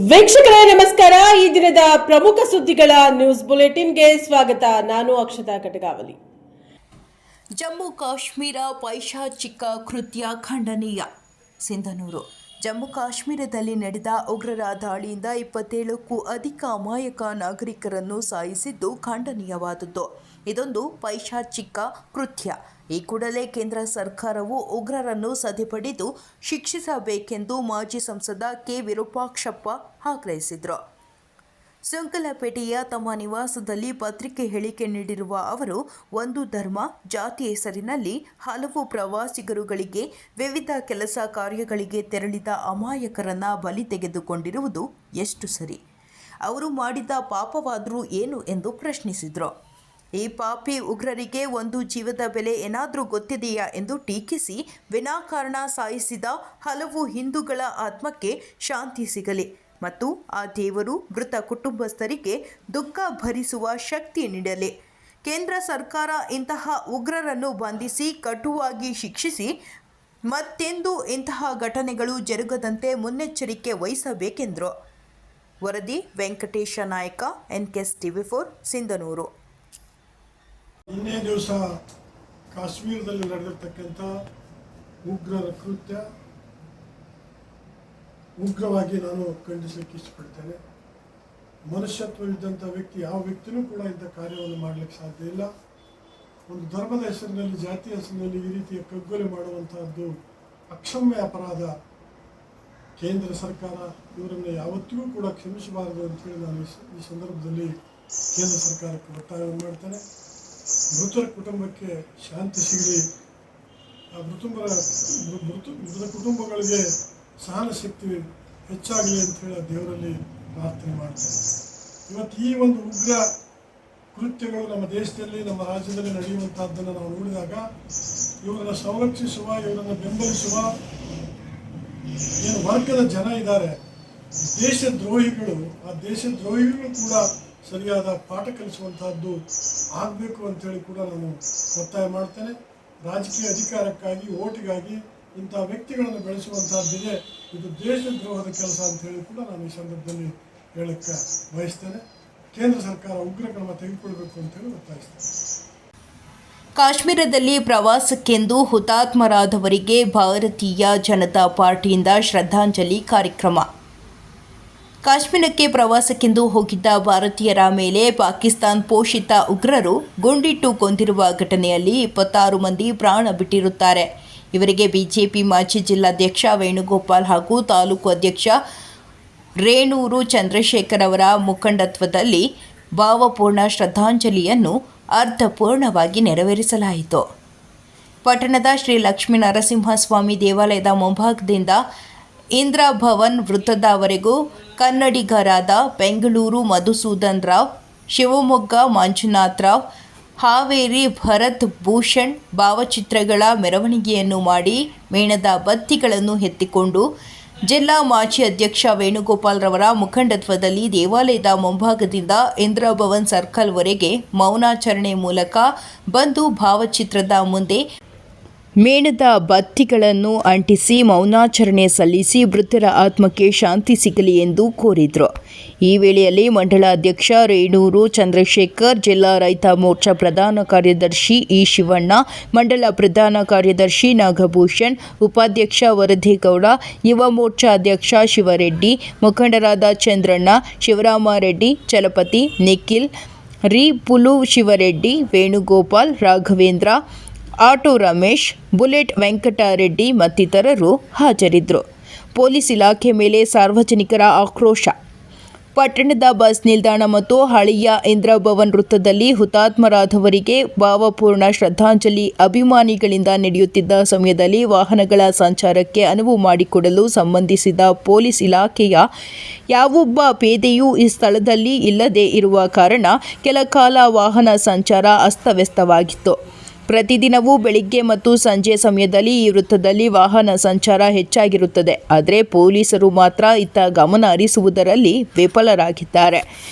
ವೀಕ್ಷಕರೇ ನಮಸ್ಕಾರ. ಈ ದಿನದ ಪ್ರಮುಖ ಸುದ್ದಿಗಳ ನ್ಯೂಸ್ ಬುಲೆಟಿನ್ಗೆ ಸ್ವಾಗತ. ನಾನು ಅಕ್ಷತಾ ಕಟಗಾವಲಿ. ಜಮ್ಮು ಕಾಶ್ಮೀರ ಪೈಶಾಚಿಕ ಕೃತ್ಯ ಖಂಡನೀಯ. ಸಿಂಧನೂರು. ಜಮ್ಮು ಕಾಶ್ಮೀರದಲ್ಲಿ ನಡೆದ ಉಗ್ರರ ದಾಳಿಯಿಂದ 27ಕ್ಕೂ ಅಧಿಕ ಅಮಾಯಕ ನಾಗರಿಕರನ್ನು ಸಾಯಿಸಿದ್ದು ಖಂಡನೀಯವಾದದ್ದು. ಇದೊಂದು ಪೈಶಾಚಿಕ ಕೃತ್ಯ. ಈ ಕೂಡಲೇ ಕೇಂದ್ರ ಸರ್ಕಾರವು ಉಗ್ರರನ್ನು ಸದೆಬಡಿದು ಶಿಕ್ಷಿಸಬೇಕೆಂದು ಮಾಜಿ ಸಂಸದ ಕೆ. ವಿರೂಪಾಕ್ಷಪ್ಪ ಆಗ್ರಹಿಸಿದರು. ಸುಂಕಲಪೇಟೆಯ ತಮ್ಮ ನಿವಾಸದಲ್ಲಿ ಪತ್ರಿಕೆ ಹೇಳಿಕೆ ನೀಡಿರುವ ಅವರು, ಒಂದು ಧರ್ಮ, ಜಾತಿ ಹೆಸರಿನಲ್ಲಿ ಹಲವು ಪ್ರವಾಸಿಗರುಗಳಿಗೆ ವಿವಿಧ ಕೆಲಸ ಕಾರ್ಯಗಳಿಗೆ ತೆರಳಿದ ಅಮಾಯಕರನ್ನ ಬಲಿ ತೆಗೆದುಕೊಂಡಿರುವುದು ಎಷ್ಟು ಸರಿ? ಅವರು ಮಾಡಿದ ಪಾಪವಾದರೂ ಏನು ಎಂದು ಪ್ರಶ್ನಿಸಿದರು. ಈ ಪಾಪಿ ಉಗ್ರರಿಗೆ ಒಂದು ಜೀವದ ಬೆಲೆ ಏನಾದರೂ ಗೊತ್ತಿದೆಯಾ ಎಂದು ಟೀಕಿಸಿ, ವಿನಾಕಾರಣ ಸಾಯಿಸಿದ ಹಲವು ಹಿಂದೂಗಳ ಆತ್ಮಕ್ಕೆ ಶಾಂತಿ ಸಿಗಲಿ ಮತ್ತು ಆ ದೇವರು ಮೃತ ಕುಟುಂಬಸ್ಥರಿಗೆ ದುಃಖ ಭರಿಸುವ ಶಕ್ತಿ ನೀಡಲಿ. ಕೇಂದ್ರ ಸರ್ಕಾರ ಇಂತಹ ಉಗ್ರರನ್ನು ಬಂಧಿಸಿ ಕಟುವಾಗಿ ಶಿಕ್ಷಿಸಿ ಮತ್ತೆಂದೂ ಇಂತಹ ಘಟನೆಗಳು ಜರುಗದಂತೆ ಮುನ್ನೆಚ್ಚರಿಕೆ ವಹಿಸಬೇಕೆಂದರು. ವರದಿ ವೆಂಕಟೇಶ ನಾಯಕ, NKS TV4, ಸಿಂಧನೂರು. ನಿನ್ನೆ ದಿವಸ ಕಾಶ್ಮೀರದಲ್ಲಿ ನಡೆದಿರ್ತಕ್ಕಂಥ ಉಗ್ರರ ಕೃತ್ಯ ಉಗ್ರವಾಗಿ ನಾನು ಖಂಡಿಸಲಿಕ್ಕೆ ಇಷ್ಟಪಡ್ತೇನೆ. ಮನುಷ್ಯತ್ವವಿದ್ದಂಥ ವ್ಯಕ್ತಿ ಯಾವ ವ್ಯಕ್ತಿನೂ ಕೂಡ ಇಂಥ ಕಾರ್ಯವನ್ನು ಮಾಡಲಿಕ್ಕೆ ಸಾಧ್ಯ ಇಲ್ಲ. ಒಂದು ಧರ್ಮದ ಹೆಸರಿನಲ್ಲಿ, ಜಾತಿಯ ಹೆಸರಿನಲ್ಲಿ ಈ ರೀತಿಯ ಕಗ್ಗೊಲೆ ಮಾಡುವಂತಹದ್ದು ಅಕ್ಷಮ್ಯ ಅಪರಾಧ. ಕೇಂದ್ರ ಸರ್ಕಾರ ಇವರನ್ನು ಯಾವತ್ತಿಗೂ ಕೂಡ ಕ್ಷಮಿಸಬಾರದು ಅಂತೇಳಿ ನಾನು ಈ ಸಂದರ್ಭದಲ್ಲಿ ಕೇಂದ್ರ ಸರ್ಕಾರಕ್ಕೆ ಒತ್ತಾಯವನ್ನು ಮಾಡ್ತೇನೆ. ಮೃತರ ಕುಟುಂಬಕ್ಕೆ ಶಾಂತಿ ಸಿಗಲಿ, ಆ ಮೃತ ಕುಟುಂಬಗಳಿಗೆ ಸಹನ ಶಕ್ತಿ ಹೆಚ್ಚಾಗಲಿ ಅಂಥೇಳಿ ದೇವರಲ್ಲಿ ಪ್ರಾರ್ಥನೆ ಮಾಡ್ತೇನೆ. ಇವತ್ತು ಈ ಒಂದು ಉಗ್ರ ಕೃತ್ಯಗಳು ನಮ್ಮ ದೇಶದಲ್ಲಿ, ನಮ್ಮ ರಾಜ್ಯದಲ್ಲಿ ನಡೆಯುವಂತಹದ್ದನ್ನು ನಾವು ನೋಡಿದಾಗ ಇವರನ್ನು ಸಂರಕ್ಷಿಸುವ, ಇವರನ್ನು ಬೆಂಬಲಿಸುವ ಏನು ವರ್ಗದ ಜನ ಇದ್ದಾರೆ, ದೇಶದ್ರೋಹಿಗಳು, ಆ ದೇಶದ್ರೋಹಿಗಳು ಕೂಡ ಸರಿಯಾದ ಪಾಠ ಕಲಿಸುವಂತಹದ್ದು ಆಗಬೇಕು ಅಂತೇಳಿ ಕೂಡ ನಾನು ಒತ್ತಾಯ ಮಾಡ್ತೇನೆ. ರಾಜಕೀಯ ಅಧಿಕಾರಕ್ಕಾಗಿ, ಓಟಿಗಾಗಿ ಇಂಥ ವ್ಯಕ್ತಿಗಳನ್ನು ಬೆಳೆಸುವಂತಹದ್ದಿದೆ, ಇದು ದೇಶದ್ರೋಹದ ಕೆಲಸ ಅಂತೇಳಿ ಕೂಡ ನಾನು ಈ ಸಂದರ್ಭದಲ್ಲಿ ಹೇಳಕ್ಕೆ ಬಯಸ್ತೇನೆ. ಕೇಂದ್ರ ಸರ್ಕಾರ ಉಗ್ರ ಕ್ರಮ ತೆಗೆದುಕೊಳ್ಬೇಕು ಅಂತೇಳಿ ಒತ್ತಾಯಿಸ್ತೇನೆ. ಕಾಶ್ಮೀರದಲ್ಲಿ ಪ್ರವಾಸಕ್ಕೆಂದು ಹುತಾತ್ಮರಾದವರಿಗೆ ಭಾರತೀಯ ಜನತಾ ಪಾರ್ಟಿಯಿಂದ ಶ್ರದ್ಧಾಂಜಲಿ ಕಾರ್ಯಕ್ರಮ. ಕಾಶ್ಮೀರಕ್ಕೆ ಪ್ರವಾಸಕ್ಕೆಂದು ಹೋಗಿದ್ದ ಭಾರತೀಯರ ಮೇಲೆ ಪಾಕಿಸ್ತಾನ ಪೋಷಿತ ಉಗ್ರರು ಗುಂಡಿಟ್ಟು ಕೊಂದಿರುವ ಘಟನೆಯಲ್ಲಿ 26 ಮಂದಿ ಪ್ರಾಣ ಬಿಟ್ಟಿರುತ್ತಾರೆ. ಇವರಿಗೆ ಬಿಜೆಪಿ ಮಾಜಿ ಜಿಲ್ಲಾಧ್ಯಕ್ಷ ವೇಣುಗೋಪಾಲ್ ಹಾಗೂ ತಾಲೂಕು ಅಧ್ಯಕ್ಷ ರೇಣೂರು ಚಂದ್ರಶೇಖರ್ ಅವರ ಮುಖಂಡತ್ವದಲ್ಲಿ ಭಾವಪೂರ್ಣ ಶ್ರದ್ಧಾಂಜಲಿಯನ್ನು ಅರ್ಥಪೂರ್ಣವಾಗಿ ನೆರವೇರಿಸಲಾಯಿತು. ಪಟ್ಟಣದ ಶ್ರೀ ಲಕ್ಷ್ಮೀ ನರಸಿಂಹಸ್ವಾಮಿ ದೇವಾಲಯದ ಮುಂಭಾಗದಿಂದ ಇಂದಿರಾ ಭವನ್ ವೃತ್ತದವರೆಗೂ ಕನ್ನಡಿಗರಾದ ಬೆಂಗಳೂರು ಮಧುಸೂದನ್ ರಾವ್, ಶಿವಮೊಗ್ಗ ಮಂಜುನಾಥ್ ರಾವ್, ಹಾವೇರಿ ಭರತ್ ಭೂಷಣ್ ಭಾವಚಿತ್ರಗಳ ಮೆರವಣಿಗೆಯನ್ನು ಮಾಡಿ ಮೇಣದ ಬತ್ತಿಗಳನ್ನು ಎತ್ತಿಕೊಂಡು ಜಿಲ್ಲಾ ಮಾಜಿ ಅಧ್ಯಕ್ಷ ವೇಣುಗೋಪಾಲ್ ರವರ ಮುಖಂಡತ್ವದಲ್ಲಿ ದೇವಾಲಯದ ಮುಂಭಾಗದಿಂದ ಇಂದಿರಾ ಭವನ್ ಸರ್ಕಲ್ವರೆಗೆ ಮೌನಾಚರಣೆ ಮೂಲಕ ಬಂದು ಭಾವಚಿತ್ರದ ಮುಂದೆ ಮೇಣದ ಬತ್ತಿಗಳನ್ನು ಅಂಟಿಸಿ ಮೌನಾಚರಣೆ ಸಲ್ಲಿಸಿ ಮೃತರ ಆತ್ಮಕ್ಕೆ ಶಾಂತಿ ಸಿಗಲಿ ಎಂದು ಕೋರಿದರು. ಈ ವೇಳೆಯಲ್ಲಿ ಮಂಡಳ ಅಧ್ಯಕ್ಷ ರೇಣೂರು ಚಂದ್ರಶೇಖರ್, ಜಿಲ್ಲಾ ರೈತ ಮೋರ್ಚಾ ಪ್ರಧಾನ ಕಾರ್ಯದರ್ಶಿ ಇ. ಶಿವಣ್ಣ, ಮಂಡಲ ಪ್ರಧಾನ ಕಾರ್ಯದರ್ಶಿ ನಾಗಭೂಷಣ್, ಉಪಾಧ್ಯಕ್ಷ ವರದೇಗೌಡ, ಯುವ ಮೋರ್ಚಾ ಅಧ್ಯಕ್ಷ ಶಿವರೆಡ್ಡಿ, ಮುಖಂಡರಾದ ಚಂದ್ರಣ್ಣ, ಶಿವರಾಮರೆಡ್ಡಿ, ಚಲಪತಿ, ನಿಖಿಲ್, ಪುಲು ಶಿವರೆಡ್ಡಿ, ವೇಣುಗೋಪಾಲ್, ರಾಘವೇಂದ್ರ, ಆಟೋ ರಮೇಶ್, ಬುಲೆಟ್ ವೆಂಕಟರೆಡ್ಡಿ ಮತ್ತಿತರರು ಹಾಜರಿದ್ದರು. ಪೊಲೀಸ್ ಇಲಾಖೆ ಮೇಲೆ ಸಾರ್ವಜನಿಕರ ಆಕ್ರೋಶ. ಪಟ್ಟಣದ ಬಸ್ ನಿಲ್ದಾಣ ಮತ್ತು ಹಳೆಯ ಇಂದಿರಾ ಭವನ್ ವೃತ್ತದಲ್ಲಿ ಹುತಾತ್ಮರಾದವರಿಗೆ ಭಾವಪೂರ್ಣ ಶ್ರದ್ಧಾಂಜಲಿ ಅಭಿಮಾನಿಗಳಿಂದ ನಡೆಯುತ್ತಿದ್ದ ಸಮಯದಲ್ಲಿ ವಾಹನಗಳ ಸಂಚಾರಕ್ಕೆ ಅನುವು ಮಾಡಿಕೊಡಲು ಸಂಬಂಧಿಸಿದ ಪೊಲೀಸ್ ಇಲಾಖೆಯ ಯಾವೊಬ್ಬ ಪೇದೆಯೂ ಈ ಸ್ಥಳದಲ್ಲಿ ಇಲ್ಲದೇ ಇರುವ ಕಾರಣ ಕೆಲ ಕಾಲ ವಾಹನ ಸಂಚಾರ ಅಸ್ತವ್ಯಸ್ತವಾಗಿತ್ತು. ಪ್ರತಿದಿನವೂ ಬೆಳಿಗ್ಗೆ ಮತ್ತು ಸಂಜೆ ಸಮಯದಲ್ಲಿ ಈ ವೃತ್ತದಲ್ಲಿ ವಾಹನ ಸಂಚಾರ ಹೆಚ್ಚಾಗಿರುತ್ತದೆ. ಆದರೆ ಪೊಲೀಸರು ಮಾತ್ರ ಇತ್ತ ಗಮನ ಹರಿಸುವುದರಲ್ಲಿ ವಿಫಲರಾಗಿದ್ದಾರೆ.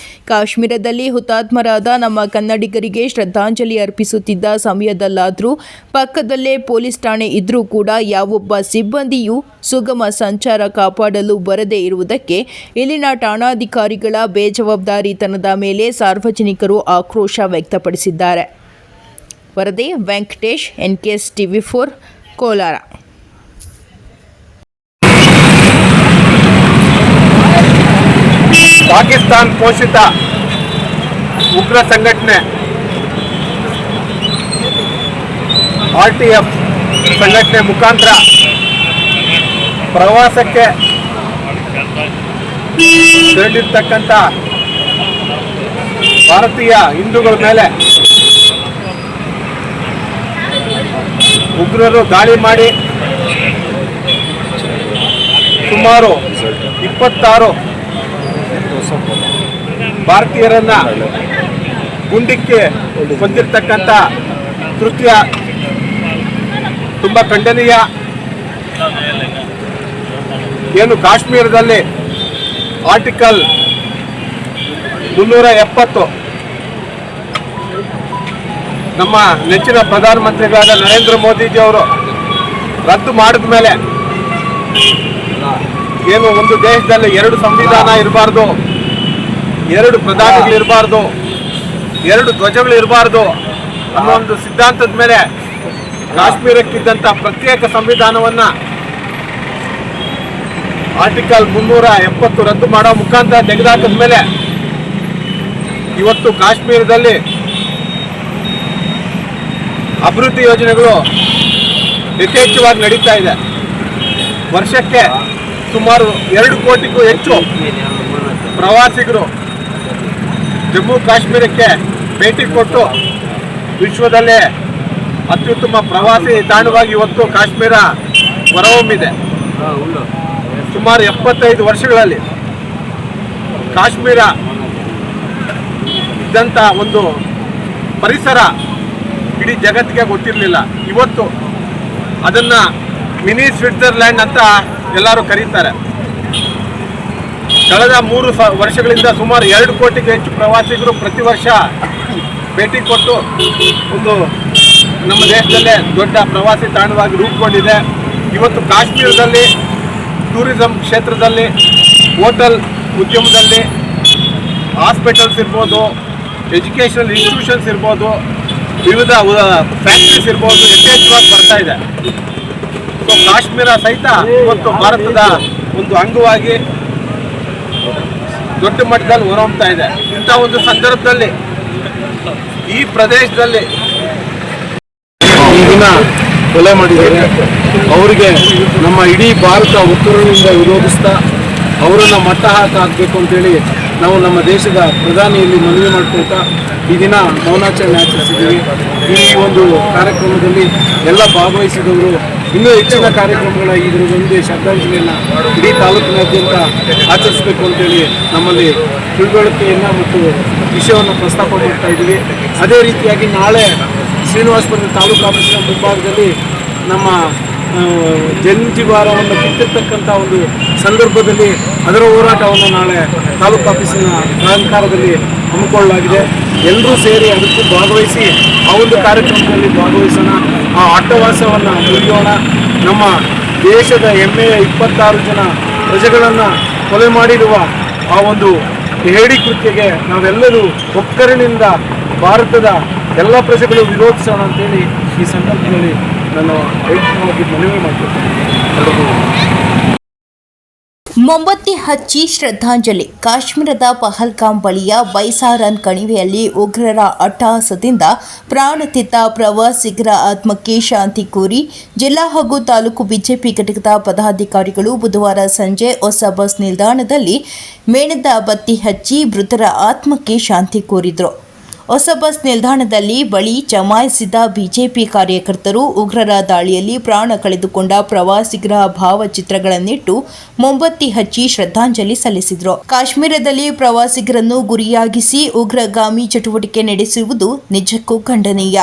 ಕಾಶ್ಮೀರದಲ್ಲಿ ಹುತಾತ್ಮರಾದ ನಮ್ಮ ಕನ್ನಡಿಗರಿಗೆ ಶ್ರದ್ಧಾಂಜಲಿ ಅರ್ಪಿಸುತ್ತಿದ್ದ ಸಮಯದಲ್ಲಾದರೂ ಪಕ್ಕದಲ್ಲೇ ಪೊಲೀಸ್ ಠಾಣೆ ಇದ್ರೂ ಕೂಡ ಯಾವೊಬ್ಬ ಸಿಬ್ಬಂದಿಯೂ ಸುಗಮ ಸಂಚಾರ ಕಾಪಾಡಲು ಬರದೇ ಇರುವುದಕ್ಕೆ ಇಲ್ಲಿನ ಠಾಣಾಧಿಕಾರಿಗಳ ಬೇಜವಾಬ್ದಾರಿತನದ ಮೇಲೆ ಸಾರ್ವಜನಿಕರು ಆಕ್ರೋಶ ವ್ಯಕ್ತಪಡಿಸಿದ್ದಾರೆ. ವರದಿ ವೆಂಕಟೇಶ್, NKS TV4, ಕೋಲಾರ. ಪಾಕಿಸ್ತಾನ ಪೋಷಿತ ಉಗ್ರ ಸಂಘಟನೆ RTF ಸಂಘಟನೆ ಮುಖಾಂತರ ಪ್ರವಾಸಕ್ಕೆ ತೆರಳಿರ್ತಕ್ಕಂಥ ಭಾರತೀಯ ಹಿಂದೂಗಳ ಮೇಲೆ ಉಗ್ರರು ದಾಳಿ ಮಾಡಿ ಸುಮಾರು 26 ಭಾರತೀಯರನ್ನ ಗುಂಡಿಕ್ಕಿ ಕೊಂದಿರ್ತಕ್ಕಂಥ ಕೃತ್ಯ ತುಂಬ ಖಂಡನೀಯ. ಏನು ಕಾಶ್ಮೀರದಲ್ಲಿ ಆರ್ಟಿಕಲ್ 370 ನಮ್ಮ ನೆಚ್ಚಿನ ಪ್ರಧಾನಮಂತ್ರಿಗಳಾದ ನರೇಂದ್ರ ಮೋದಿಜಿ ಅವರು ರದ್ದು ಮಾಡಿದ ಮೇಲೆ ಏನು ಒಂದು ದೇಶದಲ್ಲಿ 2 ಸಂವಿಧಾನ ಇರಬಾರ್ದು, 2 ಪ್ರಧಾನಿಗಳಿರಬಾರ್ದು, 2 ಧ್ವಜಗಳಿರಬಾರ್ದು ಅನ್ನೋ ಒಂದು ಸಿದ್ಧಾಂತದ ಮೇಲೆ ಕಾಶ್ಮೀರಕ್ಕಿದ್ದಂಥ ಪ್ರತ್ಯೇಕ ಸಂವಿಧಾನವನ್ನು ಆರ್ಟಿಕಲ್ 370 ರದ್ದು ಮಾಡೋ ಮುಖಾಂತರ ತೆಗೆದುಹಾಕಿದ ಮೇಲೆ ಇವತ್ತು ಕಾಶ್ಮೀರದಲ್ಲಿ ಅಭಿವೃದ್ಧಿ ಯೋಜನೆಗಳು ಯಥೇಚ್ಛವಾಗಿ ನಡೀತಾ ಇದೆ. ವರ್ಷಕ್ಕೆ ಸುಮಾರು 2 ಕೋಟಿಗೂ ಹೆಚ್ಚು ಪ್ರವಾಸಿಗರು ಜಮ್ಮು ಕಾಶ್ಮೀರಕ್ಕೆ ಭೇಟಿ ಕೊಟ್ಟು ವಿಶ್ವದಲ್ಲೇ ಅತ್ಯುತ್ತಮ ಪ್ರವಾಸಿ ತಾಣವಾಗಿ ಇವತ್ತು ಕಾಶ್ಮೀರ ಹೊರಹೊಮ್ಮಿದೆ. ಸುಮಾರು 75 ವರ್ಷಗಳಲ್ಲಿ ಕಾಶ್ಮೀರ ಇದ್ದಂಥ ಒಂದು ಪರಿಸರ ಇಡೀ ಜಗತ್ತಿಗೆ ಗೊತ್ತಿರಲಿಲ್ಲ. ಇವತ್ತು ಅದನ್ನು ಮಿನಿ ಸ್ವಿಟ್ಜರ್ಲ್ಯಾಂಡ್ ಅಂತ ಎಲ್ಲರೂ ಕರೀತಾರೆ. ಕಳೆದ 3 ವರ್ಷಗಳಿಂದ ಸುಮಾರು 2 ಕೋಟಿಗೂ ಹೆಚ್ಚು ಪ್ರವಾಸಿಗರು ಪ್ರತಿ ವರ್ಷ ಭೇಟಿ ಕೊಟ್ಟು ಒಂದು ನಮ್ಮ ದೇಶದಲ್ಲೇ ದೊಡ್ಡ ಪ್ರವಾಸಿ ತಾಣವಾಗಿ ರೂಪುಗೊಂಡಿದೆ. ಇವತ್ತು ಕಾಶ್ಮೀರದಲ್ಲಿ ಟೂರಿಸಂ ಕ್ಷೇತ್ರದಲ್ಲಿ, ಹೋಟೆಲ್ ಉದ್ಯಮದಲ್ಲಿ, ಹಾಸ್ಪಿಟಲ್ಸ್ ಇರ್ಬೋದು, ಎಜುಕೇಷನಲ್ ಇನ್ಸ್ಟಿಟ್ಯೂಷನ್ಸ್ ಇರ್ಬೋದು, ವಿವಿಧ ಫ್ಯಾಕ್ಟ್ರೀಸ್ ಇರ್ಬೋದು, ಯಥೇಚ್ಛವಾಗಿ ಬರ್ತಾ ಇದೆ. ಸೊ ಕಾಶ್ಮೀರ ಸಹಿತ ಇವತ್ತು ಭಾರತದ ಒಂದು ಅಂಗವಾಗಿ ದೊಡ್ಡ ಮಟ್ಟದಲ್ಲಿ ಹೊರಹೊಮ್ತಾ ಇದೆ. ಇಂಥ ಒಂದು ಸಂದರ್ಭದಲ್ಲಿ ಈ ಪ್ರದೇಶದಲ್ಲಿ ಈ ದಿನ ಕೊಲೆ ಮಾಡಿದ್ದಾರೆ. ಅವರಿಗೆ ನಮ್ಮ ಇಡೀ ಭಾರತ ಒತ್ತುವರಿಯಿಂದ ವಿರೋಧಿಸ್ತಾ ಅವರನ್ನು ಮಟ್ಟ ಹಾಕಬೇಕು ಅಂತೇಳಿ ನಾವು ನಮ್ಮ ದೇಶದ ಪ್ರಧಾನಿಯಲ್ಲಿ ಮನವಿ ಮಾಡ್ಕೊಳ್ತಾ ಈ ದಿನ ಮೌನಾಚರಣೆ ಆಚರಿಸಿದ್ದೀವಿ. ಈ ಒಂದು ಕಾರ್ಯಕ್ರಮದಲ್ಲಿ ಎಲ್ಲ ಭಾಗವಹಿಸಿದವರು ಇನ್ನೂ ಹೆಚ್ಚಿನ ಕಾರ್ಯಕ್ರಮಗಳ ಇದರದೊಂದೇ ಶ್ರದ್ಧಾಂಜಲಿಯನ್ನು ಇಡೀ ತಾಲೂಕಿನಾದ್ಯಂತ ಆಚರಿಸಬೇಕು ಅಂತೇಳಿ ನಮ್ಮಲ್ಲಿ ತಿಳುವಳಿಕೆಯನ್ನು ಮತ್ತು ವಿಷಯವನ್ನು ಪ್ರಸ್ತಾಪ ಮಾಡ್ತಾ ಇದ್ದೀವಿ. ಅದೇ ರೀತಿಯಾಗಿ ನಾಳೆ ಶ್ರೀನಿವಾಸಪುರ ತಾಲೂಕು ಆಫೀಸಿನ ಮುಂಭಾಗದಲ್ಲಿ ನಮ್ಮ ಜನಜೀವಾರವನ್ನು ಕಿತ್ತಿರ್ತಕ್ಕಂಥ ಒಂದು ಸಂದರ್ಭದಲ್ಲಿ ಅದರ ಹೋರಾಟವನ್ನು ನಾಳೆ ತಾಲೂಕು ಆಫೀಸಿನ ಅಲಂಕಾರದಲ್ಲಿ ಹಮ್ಮಿಕೊಳ್ಳಲಾಗಿದೆ. ಎಲ್ಲರೂ ಸೇರಿ ಅದಕ್ಕೂ ಭಾಗವಹಿಸಿ ಆ ಒಂದು ಕಾರ್ಯಕ್ರಮದಲ್ಲಿ ಭಾಗವಹಿಸೋಣ, ಆ ಅಟ್ಟಹಾಸವನ್ನು ಮುರಿಯೋಣ. ನಮ್ಮ ದೇಶದ ಹೆಮ್ಮೆಯ 26 ಜನ ಪ್ರಜೆಗಳನ್ನು ಕೊಲೆ ಮಾಡಿರುವ ಆ ಒಂದು ಹೇಡಿ ಕೃತ್ಯಕ್ಕೆ ನಾವೆಲ್ಲರೂ ಒಕ್ಕರಿನಿಂದ ಭಾರತದ ಎಲ್ಲ ಪ್ರಜೆಗಳು ವಿರೋಧಿಸೋಣ ಅಂತೇಳಿ ಈ ಸಂದರ್ಭದಲ್ಲಿ ನಾನು ವೈಯಕ್ತಿಕವಾಗಿ ಮನವಿ ಮಾಡ್ತೀನಿ. ಮೊಂಬತ್ತಿ ಹಚ್ಚಿ ಶ್ರದ್ಧಾಂಜಲಿ. ಕಾಶ್ಮೀರದ ಪಹಲ್ಗಾಮ್ ಬಳಿಯ ಬೈಸಾರನ್ ಕಣಿವೆಯಲ್ಲಿ ಉಗ್ರರ ಅಟ್ಟಹಾಸದಿಂದ ಪ್ರಾಣತೆತ್ತ ಪ್ರವಾಸಿಗರ ಆತ್ಮಕ್ಕೆ ಶಾಂತಿ ಕೋರಿ ಜಿಲ್ಲಾ ಹಾಗೂ ತಾಲೂಕು ಬಿಜೆಪಿ ಘಟಕದ ಪದಾಧಿಕಾರಿಗಳು ಬುಧವಾರ ಸಂಜೆ ಹೊಸ ಬಸ್ ನಿಲ್ದಾಣದಲ್ಲಿ ಮೇಣದ ಬತ್ತಿ ಹಚ್ಚಿ ಮೃತರ ಆತ್ಮಕ್ಕೆ ಶಾಂತಿ ಕೋರಿದರು. ಹೊಸ ಬಸ್ ನಿಲ್ದಾಣದಲ್ಲಿ ಬಳಿ ಜಮಾಯಿಸಿದ ಬಿಜೆಪಿ ಕಾರ್ಯಕರ್ತರು ಉಗ್ರರ ದಾಳಿಯಲ್ಲಿ ಪ್ರಾಣ ಕಳೆದುಕೊಂಡ ಪ್ರವಾಸಿಗರ ಭಾವಚಿತ್ರಗಳನ್ನಿಟ್ಟು ಮೊಂಬತ್ತಿ ಹಚ್ಚಿ ಶ್ರದ್ಧಾಂಜಲಿ ಸಲ್ಲಿಸಿದರು. ಕಾಶ್ಮೀರದಲ್ಲಿ ಪ್ರವಾಸಿಗರನ್ನು ಗುರಿಯಾಗಿಸಿ ಉಗ್ರಗಾಮಿ ಚಟುವಟಿಕೆ ನಡೆಸುವುದು ನಿಜಕ್ಕೂ ಖಂಡನೀಯ.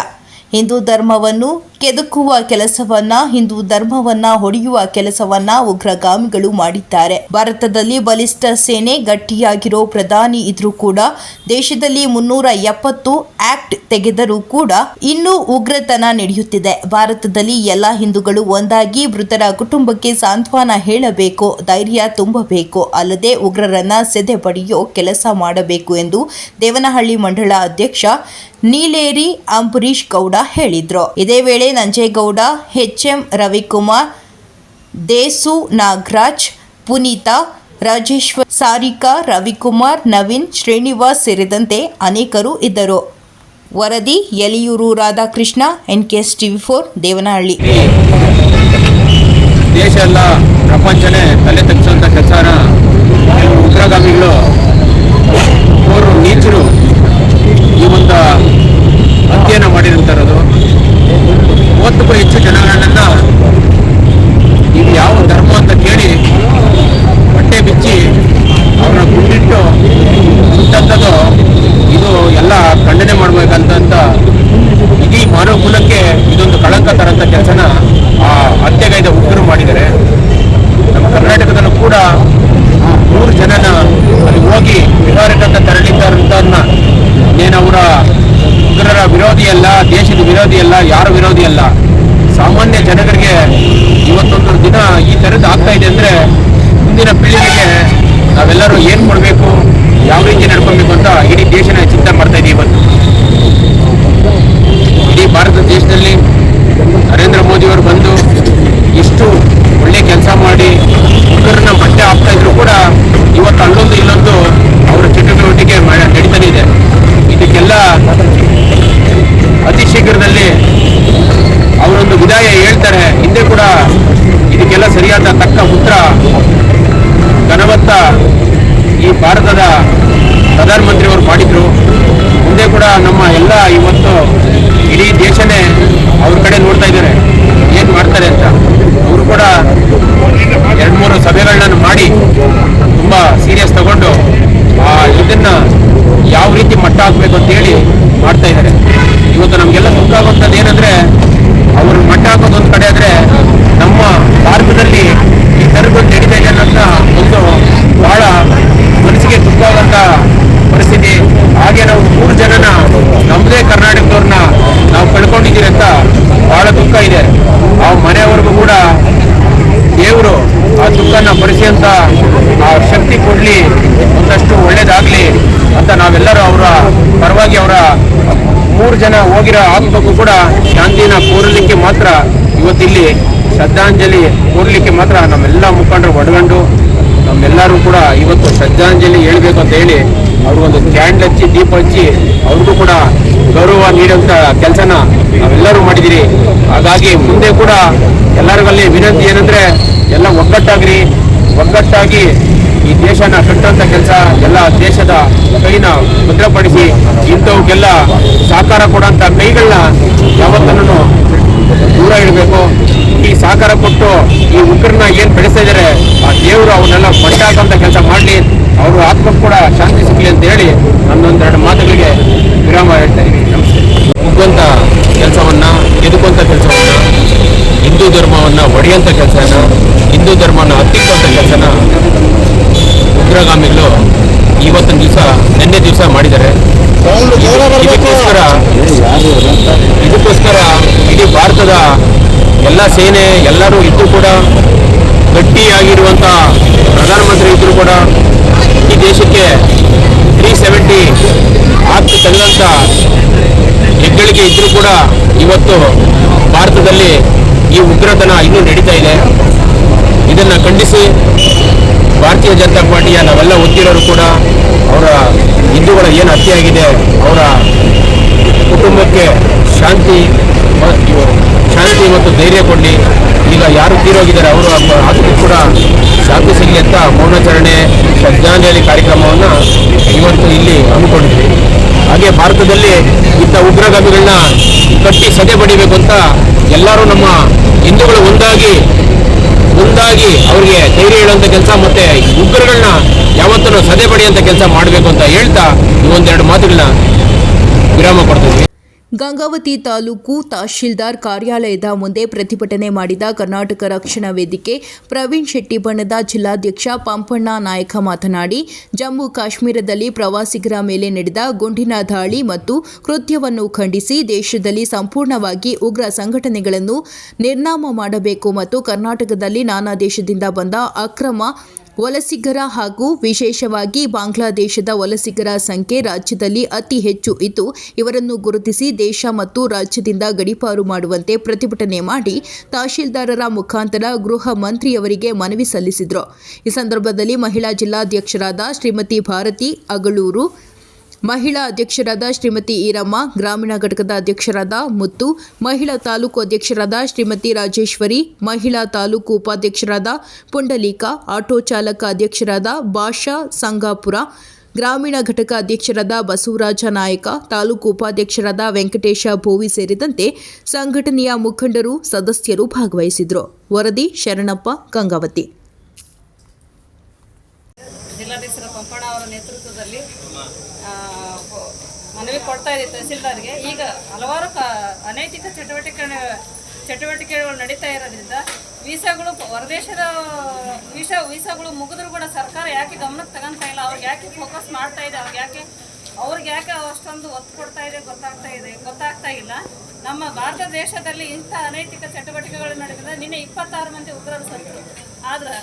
ಹಿಂದೂ ಧರ್ಮವನ್ನು ಕೆದಕುವ ಕೆಲಸವನ್ನ, ಹಿಂದೂ ಧರ್ಮವನ್ನ ಹೊಡೆಯುವ ಕೆಲಸವನ್ನ ಉಗ್ರಗಾಮಿಗಳು ಮಾಡಿದ್ದಾರೆ. ಭಾರತದಲ್ಲಿ ಬಲಿಷ್ಠ ಸೇನೆ, ಗಟ್ಟಿಯಾಗಿರೋ ಪ್ರಧಾನಿ ಇದ್ರೂ ಕೂಡ, ದೇಶದಲ್ಲಿ 370 ಆಕ್ಟ್ ತೆಗೆದರೂ ಕೂಡ ಇನ್ನೂ ಉಗ್ರತನ ನಡೆಯುತ್ತಿದೆ. ಭಾರತದಲ್ಲಿ ಎಲ್ಲ ಹಿಂದೂಗಳು ಒಂದಾಗಿ ಮೃತರ ಕುಟುಂಬಕ್ಕೆ ಸಾಂತ್ವನ ಹೇಳಬೇಕು, ಧೈರ್ಯ ತುಂಬಬೇಕು, ಅಲ್ಲದೆ ಉಗ್ರರನ್ನ ಸೆದೆ ಬಡಿಯೋ ಕೆಲಸ ಮಾಡಬೇಕು ಎಂದು ದೇವನಹಳ್ಳಿ ಮಂಡಳ ಅಧ್ಯಕ್ಷ ನೀಲೇರಿ ಅಂಬರೀಶ್ ಗೌಡ ಹೇಳಿದ್ರು. ಇದೇ ವೇಳೆ ನಂಜೇಗೌಡ, ಎಚ್ಎಂ ರವಿಕುಮಾರ್, ದೇಸು ನಾಗರಾಜ್, ಪುನೀತಾ, ರಾಜೇಶ್ವರ್, ಸಾರಿಕಾ, ರವಿಕುಮಾರ್, ನವೀನ್, ಶ್ರೀನಿವಾಸ್ ಸೇರಿದಂತೆ ಅನೇಕರು ಇದ್ದರು. ವರದಿ ಯಲಿಯೂರು ರಾಧಾಕೃಷ್ಣ, NKS TV4, ದೇವನಹಳ್ಳಿ. ದೇಶ ಎಲ್ಲ ಪ್ರಪಂಚನೇ ತಲೆ ತಗ್ಗಿಸುವಂಥ ಕೆಲಸನ ಉಗ್ರಗಾಮಿಗಳು ಅವರು ನೀಚರು ಈ ಒಂದು ಅಧ್ಯಯನ ಮಾಡಿರುವಂಥದ್ದು. 30ಕ್ಕೂ ಹೆಚ್ಚು ಜನಗಳನ್ನ ಇದು ಯಾವ ಧರ್ಮ ಅಂತ ಕೇಳಿ ಬಟ್ಟೆ ಬಿಚ್ಚಿ ಅವ್ರನ್ನ ಗುಂಡಿಟ್ಟು ಸುಟ್ಟಂಥದ್ದು ಇದು ಎಲ್ಲ ಖಂಡನೆ ಮಾಡಬೇಕಂತ ಇಡೀ ಮಾನವ ಕುಲಕ್ಕೆ ಇದೊಂದು ಕಳಂಕ ತರಂಥ ಕೆಲಸನ ಆ ಹತ್ಯೆಗೈದ ಉಗ್ರರು ಮಾಡಿದ್ದಾರೆ. ನಮ್ಮ ಕರ್ನಾಟಕದಲ್ಲೂ ಕೂಡ 3 ಜನನ ಅಲ್ಲಿ ಹೋಗಿ ವಿಹಾರಕ್ಕಂತ ತೆರಳಿದ್ದಾರಂತನ್ನ ಏನು ಅವರ ಉಗ್ರರ ವಿರೋಧಿ ಅಲ್ಲ, ದೇಶದ ವಿರೋಧಿ ಅಲ್ಲ, ಯಾರ ವಿರೋಧಿ ಅಲ್ಲ, ಸಾಮಾನ್ಯ ಜನರಿಗೆ ಇವತ್ತೊಂದು ದಿನ ಈ ಥರದ್ದು ಆಗ್ತಾ ಇದೆ ಅಂದರೆ ಮುಂದಿನ ಪೀಳಿಗೆಗೆ ನಾವೆಲ್ಲರೂ ಏನು ಮಾಡಬೇಕು, ಯಾವ ರೀತಿ ನಡ್ಕೊಬೇಕು ಅಂತ ಇಡೀ ದೇಶನ ಚಿಂತೆ ಮಾಡ್ತಾ ಇದ್ದೀವಿ. ಇವತ್ತು ಇಡೀ ಭಾರತ ದೇಶದಲ್ಲಿ ನರೇಂದ್ರ ಮೋದಿಯವರು ಬಂದು ಇಷ್ಟು ಒಳ್ಳೆ ಕೆಲಸ ಮಾಡಿ ಉಗ್ರರನ್ನ ಮಟ್ಟೆ ಹಾಕ್ತಾ ಇದ್ರು ಕೂಡ ಇವತ್ತು ಅಲ್ಲೊಂದು ಇಲ್ಲೊಂದು ಅವರ ಚಟುವಟಿಕೆ ನಡೀತಾನೆ ಇದೆ. ಇದಕ್ಕೆಲ್ಲ ಅತಿ ಶೀಘ್ರದಲ್ಲಿ ಅವರೊಂದು ವಿದಾಯ ಹೇಳ್ತಾರೆ. ಹಿಂದೆ ಕೂಡ ಇದಕ್ಕೆಲ್ಲ ಸರಿಯಾದ ತಕ್ಕ ಉತ್ತರ ಘನವತ್ತ ಈ ಭಾರತದ ಪ್ರಧಾನಮಂತ್ರಿಯವರು ಮಾಡಿದ್ರು. ಮುಂದೆ ಕೂಡ ನಮ್ಮ ಎಲ್ಲ ಇವತ್ತು ಇಡೀ ದೇಶನೇ ಅವ್ರ ಕಡೆ ನೋಡ್ತಾ ಇದ್ದಾರೆ ಏನು ಮಾಡ್ತಾರೆ ಅಂತ. ಅವರು ಕೂಡ 2-3 ಸಭೆಗಳನ್ನ ಮಾಡಿ ತುಂಬ ಸೀರಿಯಸ್ ತಗೊಂಡು ಇದನ್ನ ಯಾವ ರೀತಿ ಮಟ್ಟ ಹಾಕಬೇಕು ಅಂತ ಹೇಳಿ ಮಾಡ್ತಾ ಇದ್ದಾರೆ. ಇವತ್ತು ನಮಗೆಲ್ಲ ದುಃಖ ಆಗುವಂಥದ್ದು ಏನಂದ್ರೆ ಅವರು ಮಟ್ಟ ಹಾಕೋದು ಒಂದು ಕಡೆ ಆದರೆ ನಮ್ಮ ಭಾರತದಲ್ಲಿ ಈ ಥರದ್ದು ನಡೀತಾ ಇದೆ ಅನ್ನೋದನ್ನ ಒಂದು ಬಹಳ ಮನಸ್ಸಿಗೆ ದುಃಖ ಆಗುವಂಥ ಪರಿಸ್ಥಿತಿ. ಹಾಗೆ ನಾವು 3 ಜನನ ನಮ್ಮದೇ ಕರ್ನಾಟಕದವ್ರನ್ನ ನಾವು ಕಳ್ಕೊಂಡಿದ್ದೀರಿ ಅಂತ ಬಹಳ ದುಃಖ ಇದೆ. ಆ ಮನೆಯವರೆಗೂ ಕೂಡ ದೇವರು ಆ ದುಃಖನ ಭರಿಸಿದಂಥ ಆ ಶಕ್ತಿ ಕೊಡಲಿ, ಒಂದಷ್ಟು ಒಳ್ಳೇದಾಗಲಿ ಅಂತ ನಾವೆಲ್ಲರೂ ಅವರ ಪರವಾಗಿ ಅವರ 3 ಜನ ಹೋಗಿರೋ ಆತ್ಮಕ್ಕೂ ಕೂಡ ಶಾಂತಿನ ಕೋರಲಿಕ್ಕೆ ಮಾತ್ರ ಇವತ್ತಿಲ್ಲಿ ಶ್ರದ್ಧಾಂಜಲಿ ಕೋರಲಿಕ್ಕೆ ಮಾತ್ರ ನಮ್ಮೆಲ್ಲ ಮುಖಂಡರು ಒಡಗಂಡು ನಮ್ಮೆಲ್ಲರೂ ಕೂಡ ಇವತ್ತು ಶ್ರದ್ಧಾಂಜಲಿ ಹೇಳ್ಬೇಕು ಅಂತ ಹೇಳಿ ಅವ್ರಿಗೊಂದು ಕ್ಯಾಂಡಲ್ ಹಚ್ಚಿ ದೀಪ ಹಚ್ಚಿ ಅವ್ರಿಗೂ ಕೂಡ ಗೌರವ ನೀಡುವಂಥ ಕೆಲಸನ ನಾವೆಲ್ಲರೂ ಮಾಡಿದಿರಿ. ಹಾಗಾಗಿ ಮುಂದೆ ಕೂಡ ಎಲ್ಲರಿಗಲ್ಲಿ ವಿನಂತಿ ಏನಂದ್ರೆ ಎಲ್ಲ ಒಗ್ಗಟ್ಟಾಗಿ ಈ ದೇಶನ ಕಟ್ಟುವಂಥ ಕೆಲಸ ಎಲ್ಲ ದೇಶದ ಕೈನ ಭದ್ರಪಡಿಸಿ ಇಂಥವಕ್ಕೆಲ್ಲ ಸಹಕಾರ ಕೊಡುವಂಥ ಕೈಗಳನ್ನ ಯಾವತ್ತೂ ದೂರ ಇಡಬೇಕು. ಈ ಸಹಕಾರ ಕೊಟ್ಟು ಈ ಉಗ್ರನ್ನ ಏನು ಬೆಳೆಸ್ತಾ ಇದ್ದಾರೆ ಆ ದೇವರು ಅವನ್ನೆಲ್ಲ ಮಟ್ಟ ಹಾಕುವಂಥ ಕೆಲಸ ಮಾಡಲಿ, ಅವರು ಆತ್ಮಕ್ಕೆ ಕೂಡ ಶಾಂತಿ ಸಿಗಲಿ ಅಂತ ಹೇಳಿ ನನ್ನೊಂದೆರಡು ಮಾತುಗಳಿಗೆ ವಿರಾಮ ಹೇಳ್ತಾ ಇದ್ದೀನಿ. ನಮಸ್ತೆ. ಉಗ್ಗುವಂಥ ಕೆಲಸವನ್ನ, ಎದುಕುವಂಥ ಕೆಲಸವನ್ನ, ಹಿಂದೂ ಧರ್ಮವನ್ನ ಒಡೆಯುವಂಥ ಕೆಲಸನ, ಹಿಂದೂ ಧರ್ಮನ ಹತ್ತಿಕ್ಕುವಂಥ ಕೆಲಸನ ಉಗ್ರಗಾಮಿಗಳು ಇವತ್ತಿನ ದಿವಸ ನಿನ್ನೆ ದಿವಸ ಮಾಡಿದ್ದಾರೆ. ಇದಕ್ಕೋಸ್ಕರ ಇಡೀ ಭಾರತದ ಎಲ್ಲ ಸೇನೆ ಎಲ್ಲರೂ ಇದ್ರೂ ಕೂಡ, ಗಟ್ಟಿಯಾಗಿರುವಂಥ ಪ್ರಧಾನಮಂತ್ರಿ ಇದ್ರೂ ಕೂಡ, ಈ ದೇಶಕ್ಕೆ 370 ಆಕ್ಟ್ ತಂದಂಥ ಹೆಗ್ಗಳಿಕೆ ಇದ್ರೂ ಕೂಡ ಇವತ್ತು ಭಾರತದಲ್ಲಿ ಈ ಉಗ್ರತನ ಇನ್ನೂ ನಡೀತಾ ಇದೆ. ಇದನ್ನು ಖಂಡಿಸಿ ಭಾರತೀಯ ಜನತಾ ಪಾರ್ಟಿಯ ನಾವೆಲ್ಲ ಒತ್ತಿರೋರು ಕೂಡ ಅವರ ಹಿಂದೂಗಳ ಏನು ಹತ್ಯೆ ಆಗಿದೆ ಅವರ ಕುಟುಂಬಕ್ಕೆ ಶಾಂತಿ ಮತ್ತು ಧೈರ್ಯ ಕೊಡಲಿ. ಈಗ ಯಾರು ತೀರೋಗಿದ್ದಾರೆ ಅವರು ಆತ್ಮಕ್ಕೆ ಕೂಡ ಶಾಂತಿ ಸಿಗಲಿ ಅಂತ ಮೌನಾಚರಣೆ ಶ್ರದ್ಧಾಂಜಲಿ ಕಾರ್ಯಕ್ರಮವನ್ನು ಇವತ್ತು ಇಲ್ಲಿ ಹಮ್ಮಿಕೊಂಡಿದ್ವಿ. ಹಾಗೆ ಭಾರತದಲ್ಲಿ ಇಂಥ ಉಗ್ರಗಾಮಿಗಳನ್ನ ಕಟ್ಟಿ ಸದೆ ಬಡಿಬೇಕು ಅಂತ ಎಲ್ಲರೂ ನಮ್ಮ ಹಿಂದೂಗಳು ಒಂದಾಗಿ ಅವರಿಗೆ ಧೈರ್ಯ ಹೇಳುವಂಥ ಕೆಲಸ ಮತ್ತೆ ಉಗ್ರಗಳನ್ನ ಯಾವತ್ತೂ ಸದೆ ಬಡಿಯುವಂಥ ಕೆಲಸ ಮಾಡಬೇಕು ಅಂತ ಹೇಳ್ತಾ ಈ ಒಂದೆರಡು ಮಾತುಗಳನ್ನ ವಿರಾಮ ಕೊಡ್ತೀವಿ. ಗಂಗಾವತಿ ತಾಲೂಕು ತಹಶೀಲ್ದಾರ್ ಕಾರ್ಯಾಲಯದ ಮುಂದೆ ಪ್ರತಿಭಟನೆ ಮಾಡಿದ ಕರ್ನಾಟಕ ರಕ್ಷಣಾ ವೇದಿಕೆ ಪ್ರವೀಣ್ ಶೆಟ್ಟಿ ಬಣದ ಜಿಲ್ಲಾಧ್ಯಕ್ಷ ಪಂಪಣ್ಣ ನಾಯಕ ಮಾತನಾಡಿ, ಜಮ್ಮು ಕಾಶ್ಮೀರದಲ್ಲಿ ಪ್ರವಾಸಿಗರ ಮೇಲೆ ನಡೆದ ಗುಂಡಿನ ದಾಳಿ ಮತ್ತು ಕೃತ್ಯವನ್ನು ಖಂಡಿಸಿ ದೇಶದಲ್ಲಿ ಸಂಪೂರ್ಣವಾಗಿ ಉಗ್ರ ಸಂಘಟನೆಗಳನ್ನು ನಿರ್ನಾಮ ಮಾಡಬೇಕು ಮತ್ತು ಕರ್ನಾಟಕದಲ್ಲಿ ನಾನಾ ದೇಶದಿಂದ ಬಂದ ಅಕ್ರಮ ವಲಸಿಗರ ಹಾಗೂ ವಿಶೇಷವಾಗಿ ಬಾಂಗ್ಲಾದೇಶದ ವಲಸಿಗರ ಸಂಖ್ಯೆ ರಾಜ್ಯದಲ್ಲಿ ಅತಿ ಹೆಚ್ಚು ಇದ್ದು, ಇವರನ್ನು ಗುರುತಿಸಿ ದೇಶ ಮತ್ತು ರಾಜ್ಯದಿಂದ ಗಡೀಪಾರು ಮಾಡುವಂತೆ ಪ್ರತಿಭಟನೆ ಮಾಡಿ ತಹಶೀಲ್ದಾರರ ಮುಖಾಂತರ ಗೃಹ ಮಂತ್ರಿಯವರಿಗೆ ಮನವಿ ಸಲ್ಲಿಸಿದರು. ಈ ಸಂದರ್ಭದಲ್ಲಿ ಮಹಿಳಾ ಜಿಲ್ಲಾಧ್ಯಕ್ಷರಾದ ಶ್ರೀಮತಿ ಭಾರತಿ ಅಗಳೂರು, ಮಹಿಳಾ ಅಧ್ಯಕ್ಷರಾದ ಶ್ರೀಮತಿ ಈರಮ್ಮ, ಗ್ರಾಮೀಣ ಘಟಕದ ಅಧ್ಯಕ್ಷರಾದ ಮುತ್ತು, ಮಹಿಳಾ ತಾಲೂಕು ಅಧ್ಯಕ್ಷರಾದ ಶ್ರೀಮತಿ ರಾಜೇಶ್ವರಿ, ಮಹಿಳಾ ತಾಲೂಕು ಉಪಾಧ್ಯಕ್ಷರಾದ ಪುಂಡಲೀಕ, ಆಟೋ ಚಾಲಕ ಅಧ್ಯಕ್ಷರಾದ ಭಾಷಾ ಸಂಗಾಪುರ, ಗ್ರಾಮೀಣ ಘಟಕ ಅಧ್ಯಕ್ಷರಾದ ಬಸವರಾಜ ನಾಯಕ, ತಾಲೂಕು ಉಪಾಧ್ಯಕ್ಷರಾದ ವೆಂಕಟೇಶ ಭೋವಿ ಸೇರಿದಂತೆ ಸಂಘಟನೆಯ ಮುಖಂಡರು, ಸದಸ್ಯರು ಭಾಗವಹಿಸಿದರು. ವರದಿ ಶರಣಪ್ಪ, ಗಂಗಾವತಿ. ಜಿಲ್ಲಾಧ್ಯಕ್ಷರ ಪಂಪಣ್ಣ ಅವರ ನೇತೃತ್ವದಲ್ಲಿ ಮನವಿ ಕೊಡ್ತಾ ಇದೆ ತಹಸೀಲ್ದಾರ್ಗೆ. ಈಗ ಹಲವಾರು ಅನೈತಿಕ ಚಟುವಟಿಕೆಗಳು ನಡೀತಾ ಇರೋದ್ರಿಂದ ವೀಸಾಗಳು ಹೊರದೇಶದ ವೀಸಾಗಳು ಮುಗಿದ್ರು ಕೂಡ ಸರ್ಕಾರ ಯಾಕೆ ಗಮನಕ್ಕೆ ತಗೊಂತಾ ಇಲ್ಲ, ಅವ್ರಿಗೆ ಯಾಕೆ ಫೋಕಸ್ ಮಾಡ್ತಾ ಇದೆ, ಅವ್ರಿಗೆ ಯಾಕೆ ಅಷ್ಟೊಂದು ಒತ್ತು ಕೊಡ್ತಾ ಇದೆ ಗೊತ್ತಾಗ್ತಾ ಇಲ್ಲ. ನಮ್ಮ ಭಾರತ ದೇಶದಲ್ಲಿ ಇಂಥ ಅನೈತಿಕ ಚಟುವಟಿಕೆಗಳು ನಡೆದಿದೆ. ನಿನ್ನೆ 26 ಮಂದಿ ಉಗ್ರರು ಸತ್ತರು, ಆದ್ರೆ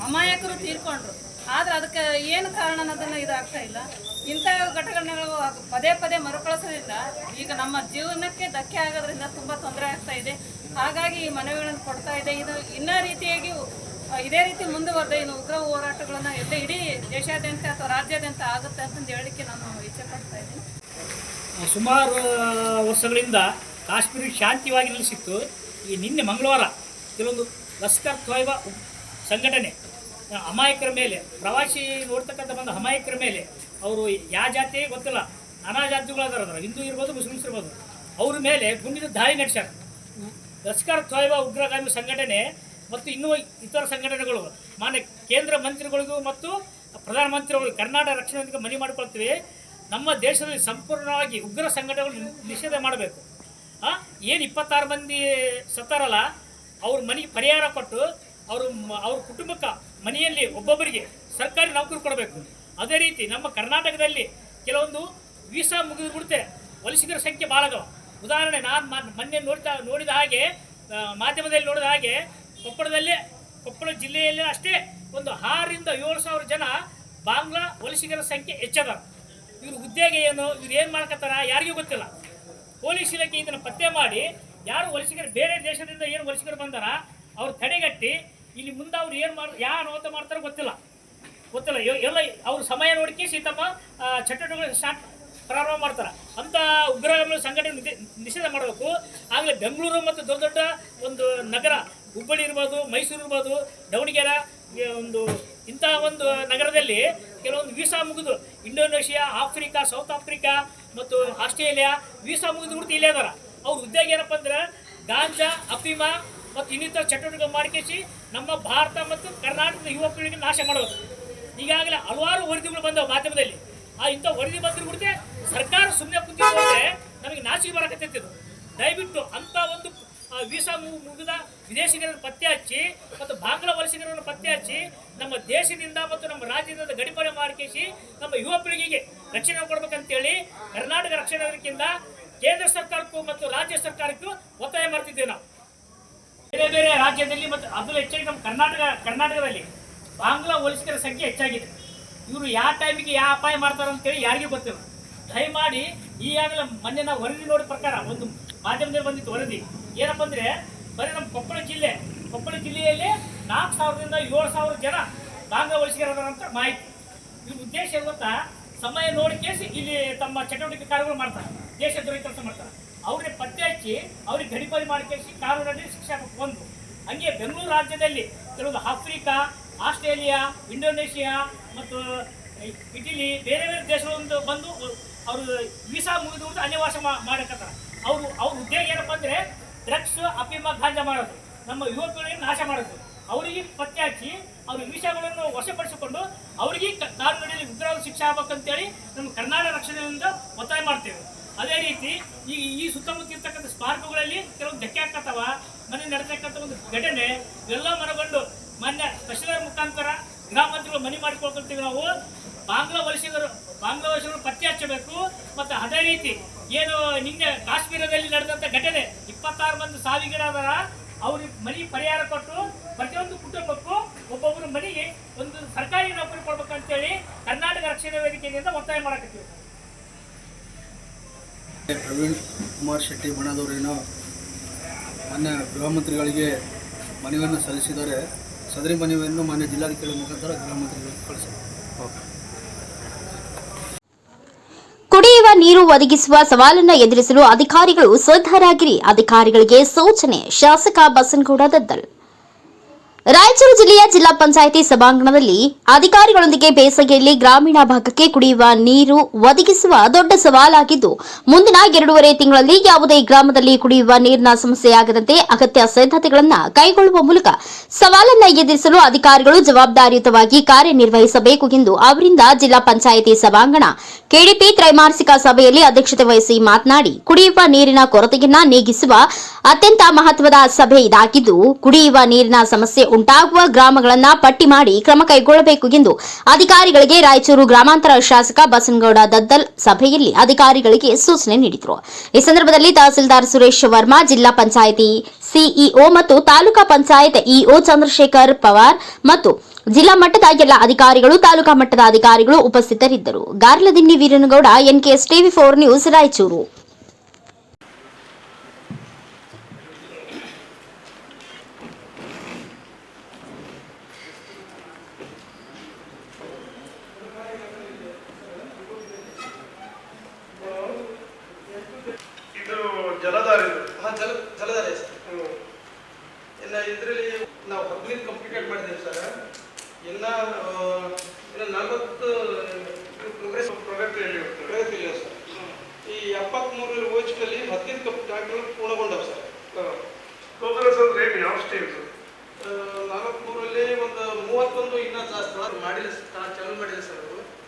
ಅಮಾಯಕರು ತೀರ್ಕೊಂಡ್ರು. ಆದ್ರೆ ಅದಕ್ಕೆ ಏನು ಕಾರಣ ಅನ್ನೋದನ್ನು ಇದಾಗ್ತಾ ಇಲ್ಲ. ಇಂಥ ಘಟನೆಗಳು ಪದೇ ಪದೇ ಮರುಕಳಿಸೋದ್ರಿಂದ ಈಗ ನಮ್ಮ ಜೀವನಕ್ಕೆ ಧಕ್ಕೆ ಆಗೋದ್ರಿಂದ ತುಂಬ ತೊಂದರೆ ಆಗ್ತಾ ಇದೆ. ಹಾಗಾಗಿ ಈ ಮನವಿಗಳನ್ನು ಕೊಡ್ತಾ ಇದೆ. ಇದು ಇನ್ನೂ ರೀತಿಯಾಗಿ ಇದೇ ರೀತಿ ಮುಂದುವರೆದ ಇನ್ನು ಉಗ್ರ ಹೋರಾಟಗಳನ್ನು ಇಡೀ ದೇಶಾದ್ಯಂತ ಅಥವಾ ರಾಜ್ಯಾದ್ಯಂತ ಆಗುತ್ತೆ ಅಂತಂದು ಹೇಳಲಿಕ್ಕೆ ನಾನು ಇಚ್ಛೆ ಪಡ್ತಾ ಇದ್ದೀನಿ. ಸುಮಾರು ವರ್ಷಗಳಿಂದ ಕಾಶ್ಮೀರ ಶಾಂತಿವಾಗಿ ನಿಲ್ಲಿಸಿತ್ತು. ಈ ನಿನ್ನೆ ಮಂಗಳವಾರ ಕೆಲವೊಂದು ಲಷ್ಕರ್ ತೊಯ್ಬಾ ಸಂಘಟನೆ ಅಮಾಯಕರ ಮೇಲೆ, ಪ್ರವಾಸಿ ನೋಡ್ತಕ್ಕಂಥ ಬಂದ ಅಮಾಯಕರ ಮೇಲೆ, ಅವರು ಯಾವ ಜಾತಿ ಗೊತ್ತಿಲ್ಲ, ನಾನಾ ಜಾತಿಗಳದಾರ, ಹಿಂದೂ ಇರ್ಬೋದು, ಮುಸ್ಲಿಮ್ಸ್ ಇರ್ಬೋದು, ಅವ್ರ ಮೇಲೆ ಗುಂಡಿನ ದಾಳಿ ನಡೆಸ್ಯಾರ. ಲಷ್ಕರ್ ತೊಯ್ಬಾ ಉಗ್ರಗಾಮಿ ಸಂಘಟನೆ ಮತ್ತು ಇನ್ನೂ ಇತರ ಸಂಘಟನೆಗಳು ಮಾನ್ಯ ಕೇಂದ್ರ ಮಂತ್ರಿಗಳಿಗೂ ಮತ್ತು ಪ್ರಧಾನಮಂತ್ರಿಗಳಿಗೂ ಕರ್ನಾಟಕ ರಕ್ಷಣೆ ವೇದಿಕೆ ಮನವಿ ಮಾಡಿಕೊಳ್ತೀವಿ. ನಮ್ಮ ದೇಶದಲ್ಲಿ ಸಂಪೂರ್ಣವಾಗಿ ಉಗ್ರ ಸಂಘಟನೆಗಳು ನಿಷೇಧ ಮಾಡಬೇಕು. ಏನು 26 ಮಂದಿ ಸತ್ತಾರಲ್ಲ, ಅವ್ರ ಮನೆಗೆ ಪರಿಹಾರ ಕೊಟ್ಟು ಅವ್ರ ಕುಟುಂಬಕ್ಕೆ ಮನೆಯಲ್ಲಿ ಒಬ್ಬೊಬ್ಬರಿಗೆ ಸರ್ಕಾರಿ ನೌಕರಿ ಕೊಡಬೇಕು. ಅದೇ ರೀತಿ ನಮ್ಮ ಕರ್ನಾಟಕದಲ್ಲಿ ಕೆಲವೊಂದು ವೀಸಾ ಮುಗಿದು ಬಿಡುತ್ತೆ, ವಲಸಿಗರ ಸಂಖ್ಯೆ ಭಾಳ ಅದಾವ. ಉದಾಹರಣೆ ನಾನು ಮೊನ್ನೆ ನೋಡಿದ ಹಾಗೆ, ಮಾಧ್ಯಮದಲ್ಲಿ ನೋಡಿದ ಹಾಗೆ, ಕೊಪ್ಪಳ ಜಿಲ್ಲೆಯಲ್ಲಿ ಅಷ್ಟೇ ಒಂದು 6,000 ರಿಂದ 7,000 ಜನ ಬಾಂಗ್ಲಾ ವಲಸಿಗರ ಸಂಖ್ಯೆ ಹೆಚ್ಚದ. ಇವ್ರ ಉದ್ಯೋಗ ಏನು, ಇವ್ರು ಏನು ಮಾಡ್ಕೊತಾರ ಯಾರಿಗೂ ಗೊತ್ತಿಲ್ಲ. ಪೊಲೀಸ್ ಇಲಾಖೆ ಇದನ್ನು ಪತ್ತೆ ಮಾಡಿ ಯಾರು ವಲಸಿಗರು ಬೇರೆ ದೇಶದಿಂದ ಏನು ವಲಸಿಗರು ಬಂದಾರ ಅವ್ರು ತಡೆಗಟ್ಟಿ ಇಲ್ಲಿ ಮುಂದೆ ಅವ್ರು ಏನು ಯಾವ ಅನಾಹುತ ಮಾಡ್ತಾರೋ ಗೊತ್ತಿಲ್ಲ ಎಲ್ಲ ಅವ್ರ ಸಮಯ ನೋಡಿಕೆ ತಮ್ಮ ಚಟುವಟಿಕೆಗಳು ಪ್ರಾರಂಭ ಮಾಡ್ತಾರೆ. ಅಂಥ ಉಗ್ರಗಾಮಿ ಸಂಘಟನೆ ನಿಷೇಧ ಮಾಡಬೇಕು. ಆಗಲೇ ಬೆಂಗಳೂರು ಮತ್ತು ದೊಡ್ಡ ದೊಡ್ಡ ಒಂದು ನಗರ, ಹುಬ್ಬಳ್ಳಿ ಇರ್ಬೋದು, ಮೈಸೂರು ಇರ್ಬೋದು, ದಾವಣಗೆರೆ ಇಂಥ ಒಂದು ನಗರದಲ್ಲಿ ಕೆಲವೊಂದು ವೀಸಾ ಮುಗಿದು ಇಂಡೋನೇಷಿಯಾ, ಆಫ್ರಿಕಾ, ಸೌತ್ ಆಫ್ರಿಕಾ ಮತ್ತು ಆಸ್ಟ್ರೇಲಿಯಾ ವೀಸಾ ಮುಗಿದು ಬಿಡ್ತು ಇಲ್ಲೇ ಅದಾರ. ಅವ್ರ ಉದ್ಯೋಗ ಏನಪ್ಪ ಅಂದ್ರೆ ಗಾಂಜಾ, ಅಫೀಮ ಮತ್ತು ಇನ್ನಿತರ ಚಟುವಟಿಕೆ ಮಾಡಿಸಿ ನಮ್ಮ ಭಾರತ ಮತ್ತು ಕರ್ನಾಟಕದ ಯುವ ಪೀಳಿಗೆ ನಾಶ ಮಾಡೋದು. ಈಗಾಗಲೇ ಹಲವಾರು ವರದಿಗಳು ಬಂದವು ಮಾಧ್ಯಮದಲ್ಲಿ. ಇಂಥ ವರದಿ ಬಂದಿರ್ಬಿಡುತ್ತೆ, ಸರ್ಕಾರ ಸುಮ್ಮನೆ ಕುಂತಿದ್ರೆ ನಮಗೆ ನಾಚಿಕೆ ಬರಕತ್ತಿದ್ದು. ದಯವಿಟ್ಟು ಅಂಥ ಒಂದು ವೀಸಾ ಮುಗಿದ ವಿದೇಶಿಗರನ್ನು ಪತ್ತೆ ಹಚ್ಚಿ ಮತ್ತು ಬಾಂಗ್ಲಾ ವಲಸಿಗರನ್ನು ಪತ್ತೆ ಹಚ್ಚಿ ನಮ್ಮ ದೇಶದಿಂದ ಮತ್ತು ನಮ್ಮ ರಾಜ್ಯದಿಂದ ಗಡಿಪಾರು ಮಾಡಿಸಿ ನಮ್ಮ ಯುವ ಪೀಳಿಗೆಗೆ ರಕ್ಷಣೆ ಕೊಡಬೇಕಂತೇಳಿ ಕರ್ನಾಟಕ ರಕ್ಷಣಾ ವೇದಿಕೆಯಿಂದ ಕೇಂದ್ರ ಸರ್ಕಾರಕ್ಕೂ ಮತ್ತು ರಾಜ್ಯ ಸರ್ಕಾರಕ್ಕೂ ಒತ್ತಾಯ ಮಾಡ್ತಿದ್ದೇವೆ. ನಾವು ಬೇರೆ ಬೇರೆ ರಾಜ್ಯದಲ್ಲಿ ಮತ್ತು ಅದರಲ್ಲೂ ಹೆಚ್ಚಾಗಿ ನಮ್ಮ ಕರ್ನಾಟಕದಲ್ಲಿ ಬಾಂಗ್ಲಾ ವಲಸಿಗರ ಸಂಖ್ಯೆ ಹೆಚ್ಚಾಗಿದೆ. ಇವರು ಯಾವ ಟೈಮಿಗೆ ಯಾವ ಅಪಾಯ ಮಾಡ್ತಾರೆ ಅಂತೇಳಿ ಯಾರಿಗೂ ಗೊತ್ತಿಲ್ಲ. ದಯಮಾಡಿ ಈಗಾಗಲೇ ಮೊನ್ನೆ ನಾವು ವರದಿ ನೋಡಿದ ಪ್ರಕಾರ ಒಂದು ಮಾಧ್ಯಮದಲ್ಲಿ ಬಂದಿತ್ತು ವರದಿ. ಏನಪ್ಪ ಅಂದರೆ ಬರೀ ನಮ್ಮ ಕೊಪ್ಪಳ ಜಿಲ್ಲೆಯಲ್ಲಿ 4,000 ರಿಂದ 7,000 ಜನ ಬಾಂಗ್ಲಾ ವಲಸಿಗರ ಅಂತ ಮಾಹಿತಿ. ಇವ್ರ ಉದ್ದೇಶ ಗೊತ್ತಾ, ಸಮಯ ನೋಡಿ ಕೇಸಿ ಇಲ್ಲಿ ತಮ್ಮ ಚಟುವಟಿಕೆ ಕಾರ್ಯಗಳು ಮಾಡ್ತಾರೆ, ದೇಶದ್ರೋಹಿ ಕೆಲಸ ಮಾಡ್ತಾರೆ. ಅವ್ರಿಗೆ ಪತ್ತೆ ಹಚ್ಚಿ ಅವ್ರಿಗೆ ಗಡಿಪಾರಿ ಮಾಡಿ ಕೇಸಿ ಕಾನೂನಲ್ಲಿ ಶಿಕ್ಷೆ ಒಂದು. ಹಂಗೆ ಬೆಂಗಳೂರು ರಾಜ್ಯದಲ್ಲಿ ಕೆಲವೊಂದು ಆಫ್ರಿಕಾ, ಆಸ್ಟ್ರೇಲಿಯಾ, ಇಂಡೋನೇಷಿಯಾ ಮತ್ತು ಇಟಲಿ ಬೇರೆ ಬೇರೆ ದೇಶಗಳಿಂದ ಬಂದು ಅವರು ವೀಸಾ ಮುಗಿದು ಅಲ್ಲೇ ವಾಸ ಮಾಡಕತ್ತಾರೆ. ಅವ್ರ ಉದ್ಯೋಗ ಏನಪ್ಪ ಅಂದರೆ ಡ್ರಗ್ಸ್, ಅಫೀಮ, ಗಾಂಜಾ ಮಾಡೋದು, ನಮ್ಮ ಯುವ ಪೀಳಿಗೆ ನಾಶ ಮಾಡೋದು. ಅವರಿಗೆ ಪತ್ತೆ ಹಚ್ಚಿ ಅವ್ರ ವೀಸಾಗಳನ್ನು ವಶಪಡಿಸಿಕೊಂಡು ಅವರಿಗೆ ಕಾನೂನಿನಲ್ಲಿ ಉಗ್ರವಾದ ಶಿಕ್ಷೆ ಆಗ್ಬೇಕಂತೇಳಿ ನಮ್ಮ ಕರ್ನಾಟಕ ರಕ್ಷಣೆಯಿಂದ ಒತ್ತಾಯ ಮಾಡ್ತೇವೆ. ಅದೇ ರೀತಿ ಈ ಸುತ್ತಮುತ್ತ ಇರ್ತಕ್ಕಂಥ ಸ್ಮಾರಕಗಳಲ್ಲಿ ಕೆಲವೊಂದು ಧಕ್ಕೆ ಆಗ್ತಾವ. ಮನೆ ನಡೆತಕ್ಕಂಥ ಒಂದು ಘಟನೆ ಎಲ್ಲ ಮನಗೊಂಡು ಮಾನ್ಯ ತಹಶೀಲ್ದಾರ್ ಮುಖಾಂತರ ಗ್ರಾಮ ಮಂತ್ರಿಗಳು ಮನೆ ಮಾಡಿಕೊಳ್ತೀವಿ. ನಾವು ಬಾಂಗ್ಲಾ ವಲಸಿಗರು ಪತ್ತೆ ಹಚ್ಚಬೇಕು. ಮತ್ತು ಅದೇ ರೀತಿ ಏನು ನಿನ್ನೆ ಕಾಶ್ಮೀರದಲ್ಲಿ ನಡೆದಂಥ ಘಟನೆ 26 ಮಂದಿ ಸಾವಿಗೀಡಾದರ ಅವ್ರಿಗೆ ಮನೆ ಪರಿಹಾರ ಕೊಟ್ಟು ಪ್ರತಿಯೊಂದು ಕುಟುಂಬಕ್ಕೂ ಒಬ್ಬೊಬ್ಬರು ಮನೆಗೆ ಒಂದು ಸರ್ಕಾರಿ ನೌಕರಿ ಕೊಡ್ಬೇಕಂತೇಳಿ ಕರ್ನಾಟಕ ರಕ್ಷಣಾ ವೇದಿಕೆಯಿಂದ ಒತ್ತಾಯ ಮಾಡಕತ್ತೀವಿ. ಪ್ರವೀಣ್ ಕುಮಾರ್ ಶೆಟ್ಟಿ ಬಣದವರೇನೋ ಮಾನ್ಯ ಗೃಹ ಮಂತ್ರಿಗಳಿಗೆ ಮನವಿಯನ್ನು ಸಲ್ಲಿಸಿದ್ದಾರೆ. ಸದರಿ ಮನವಿಯನ್ನು ಮಾನ್ಯ ಜಿಲ್ಲಾಧಿಕಾರಿ ಮುಖಾಂತರ ಗೃಹ ಮಂತ್ರಿಗಳಿಗೆ ಕಳಿಸಿದ್ದಾರೆ. ಕುಡಿಯುವ ನೀರು ಒದಗಿಸುವ ಸವಾಲನ್ನು ಎದುರಿಸಲು ಅಧಿಕಾರಿಗಳು ಸಜ್ಜರಾಗಿರಿ. ಅಧಿಕಾರಿಗಳಿಗೆ ಸೂಚನೆ. ಶಾಸಕ ಬಸನಗೌಡ ದದ್ದಲ್. ರಾಯಚೂರು ಜಿಲ್ಲೆಯ ಜಿಲ್ಲಾ ಪಂಚಾಯಿತಿ ಸಭಾಂಗಣದಲ್ಲಿ ಅಧಿಕಾರಿಗಳೊಂದಿಗೆ ಬೇಸಿಗೆಯಲ್ಲಿ ಗ್ರಾಮೀಣ ಭಾಗಕ್ಕೆ ಕುಡಿಯುವ ನೀರು ಒದಗಿಸುವ ದೊಡ್ಡ ಸವಾಲಾಗಿದ್ದು, ಮುಂದಿನ 2.5 ತಿಂಗಳಲ್ಲಿ ಯಾವುದೇ ಗ್ರಾಮದಲ್ಲಿ ಕುಡಿಯುವ ನೀರಿನ ಸಮಸ್ಯೆಯಾಗದಂತೆ ಅಗತ್ಯ ಸಿದ್ಧತೆಗಳನ್ನು ಕೈಗೊಳ್ಳುವ ಮೂಲಕ ಸವಾಲನ್ನು ಎದುರಿಸಲು ಅಧಿಕಾರಿಗಳು ಜವಾಬ್ದಾರಿಯುತವಾಗಿ ಕಾರ್ಯನಿರ್ವಹಿಸಬೇಕು ಎಂದು ಅವರಿಂದ ಜಿಲ್ಲಾ ಪಂಚಾಯಿತಿ ಸಭಾಂಗಣ ಕೆಡಿಪಿ ತ್ರೈಮಾಸಿಕ ಸಭೆಯಲ್ಲಿ ಅಧ್ಯಕ್ಷತೆ ವಹಿಸಿ ಮಾತನಾಡಿ, ಕುಡಿಯುವ ನೀರಿನ ಕೊರತೆಯನ್ನ ನೀಗಿಸುವ ಅತ್ಯಂತ ಮಹತ್ವದ ಸಭೆ ಇದಾಗಿದ್ದು, ಕುಡಿಯುವ ನೀರಿನ ಸಮಸ್ಯೆ ಉಂಟಾಗುವ ಗ್ರಾಮಗಳನ್ನು ಪಟ್ಟಿ ಮಾಡಿ ಕ್ರಮ ಕೈಗೊಳ್ಳಬೇಕು ಎಂದು ಅಧಿಕಾರಿಗಳಿಗೆ ರಾಯಚೂರು ಗ್ರಾಮಾಂತರ ಶಾಸಕ ಬಸನಗೌಡ ದದ್ದಲ್ ಸಭೆಯಲ್ಲಿ ಅಧಿಕಾರಿಗಳಿಗೆ ಸೂಚನೆ ನೀಡಿದರು. ಈ ಸಂದರ್ಭದಲ್ಲಿ ತಹಸೀಲ್ದಾರ್ ಸುರೇಶ್ ವರ್ಮಾ, ಜಿಲ್ಲಾ ಪಂಚಾಯಿತಿ ಸಿಇಒ ಮತ್ತು ತಾಲೂಕಾ ಪಂಚಾಯತ್ ಇಒ ಚಂದ್ರಶೇಖರ್ ಪವಾರ್ ಮತ್ತು ಜಿಲ್ಲಾ ಮಟ್ಟದ ಎಲ್ಲ ಅಧಿಕಾರಿಗಳು, ತಾಲೂಕಾ ಮಟ್ಟದ ಅಧಿಕಾರಿಗಳು ಉಪಸ್ಥಿತರಿದ್ದರು. Garladinni Veeranagouda, NKS TV 4 news, Raichur. ಜಲಧಾರೆ ಎಲ್ಲ ಇದರಲ್ಲಿ ನಾವು ಪಬ್ಲಿಕ್ ಕಂಪ್ಲೀಟೆಡ್ ಮಾಡಿದ್ದೇವೆ ಸರ್. ಎಲ್ಲ 40 ಪ್ರಗತಿಯಲ್ಲಿ ಸರ್. ಈ 73 ಯೋಜನೆಯಲ್ಲಿ 15 ಟ್ಯಾಂಕ್ಗಳು ಪೂರ್ಣಗೊಂಡವು ಸರ್. ಪ್ರೋಗ್ರೆಸ್ ಅಂದ್ರೆ ಯಾವ ಸ್ಟೇಜ್? 43ರಲ್ಲಿ ಒಂದು 31 ಇನ್ನೂ ಜಾಸ್ತಿ ಮಾಡಿಲ್ಲ, ಚಾಲೂ ಮಾಡಿಲ್ಲ ಸರ್.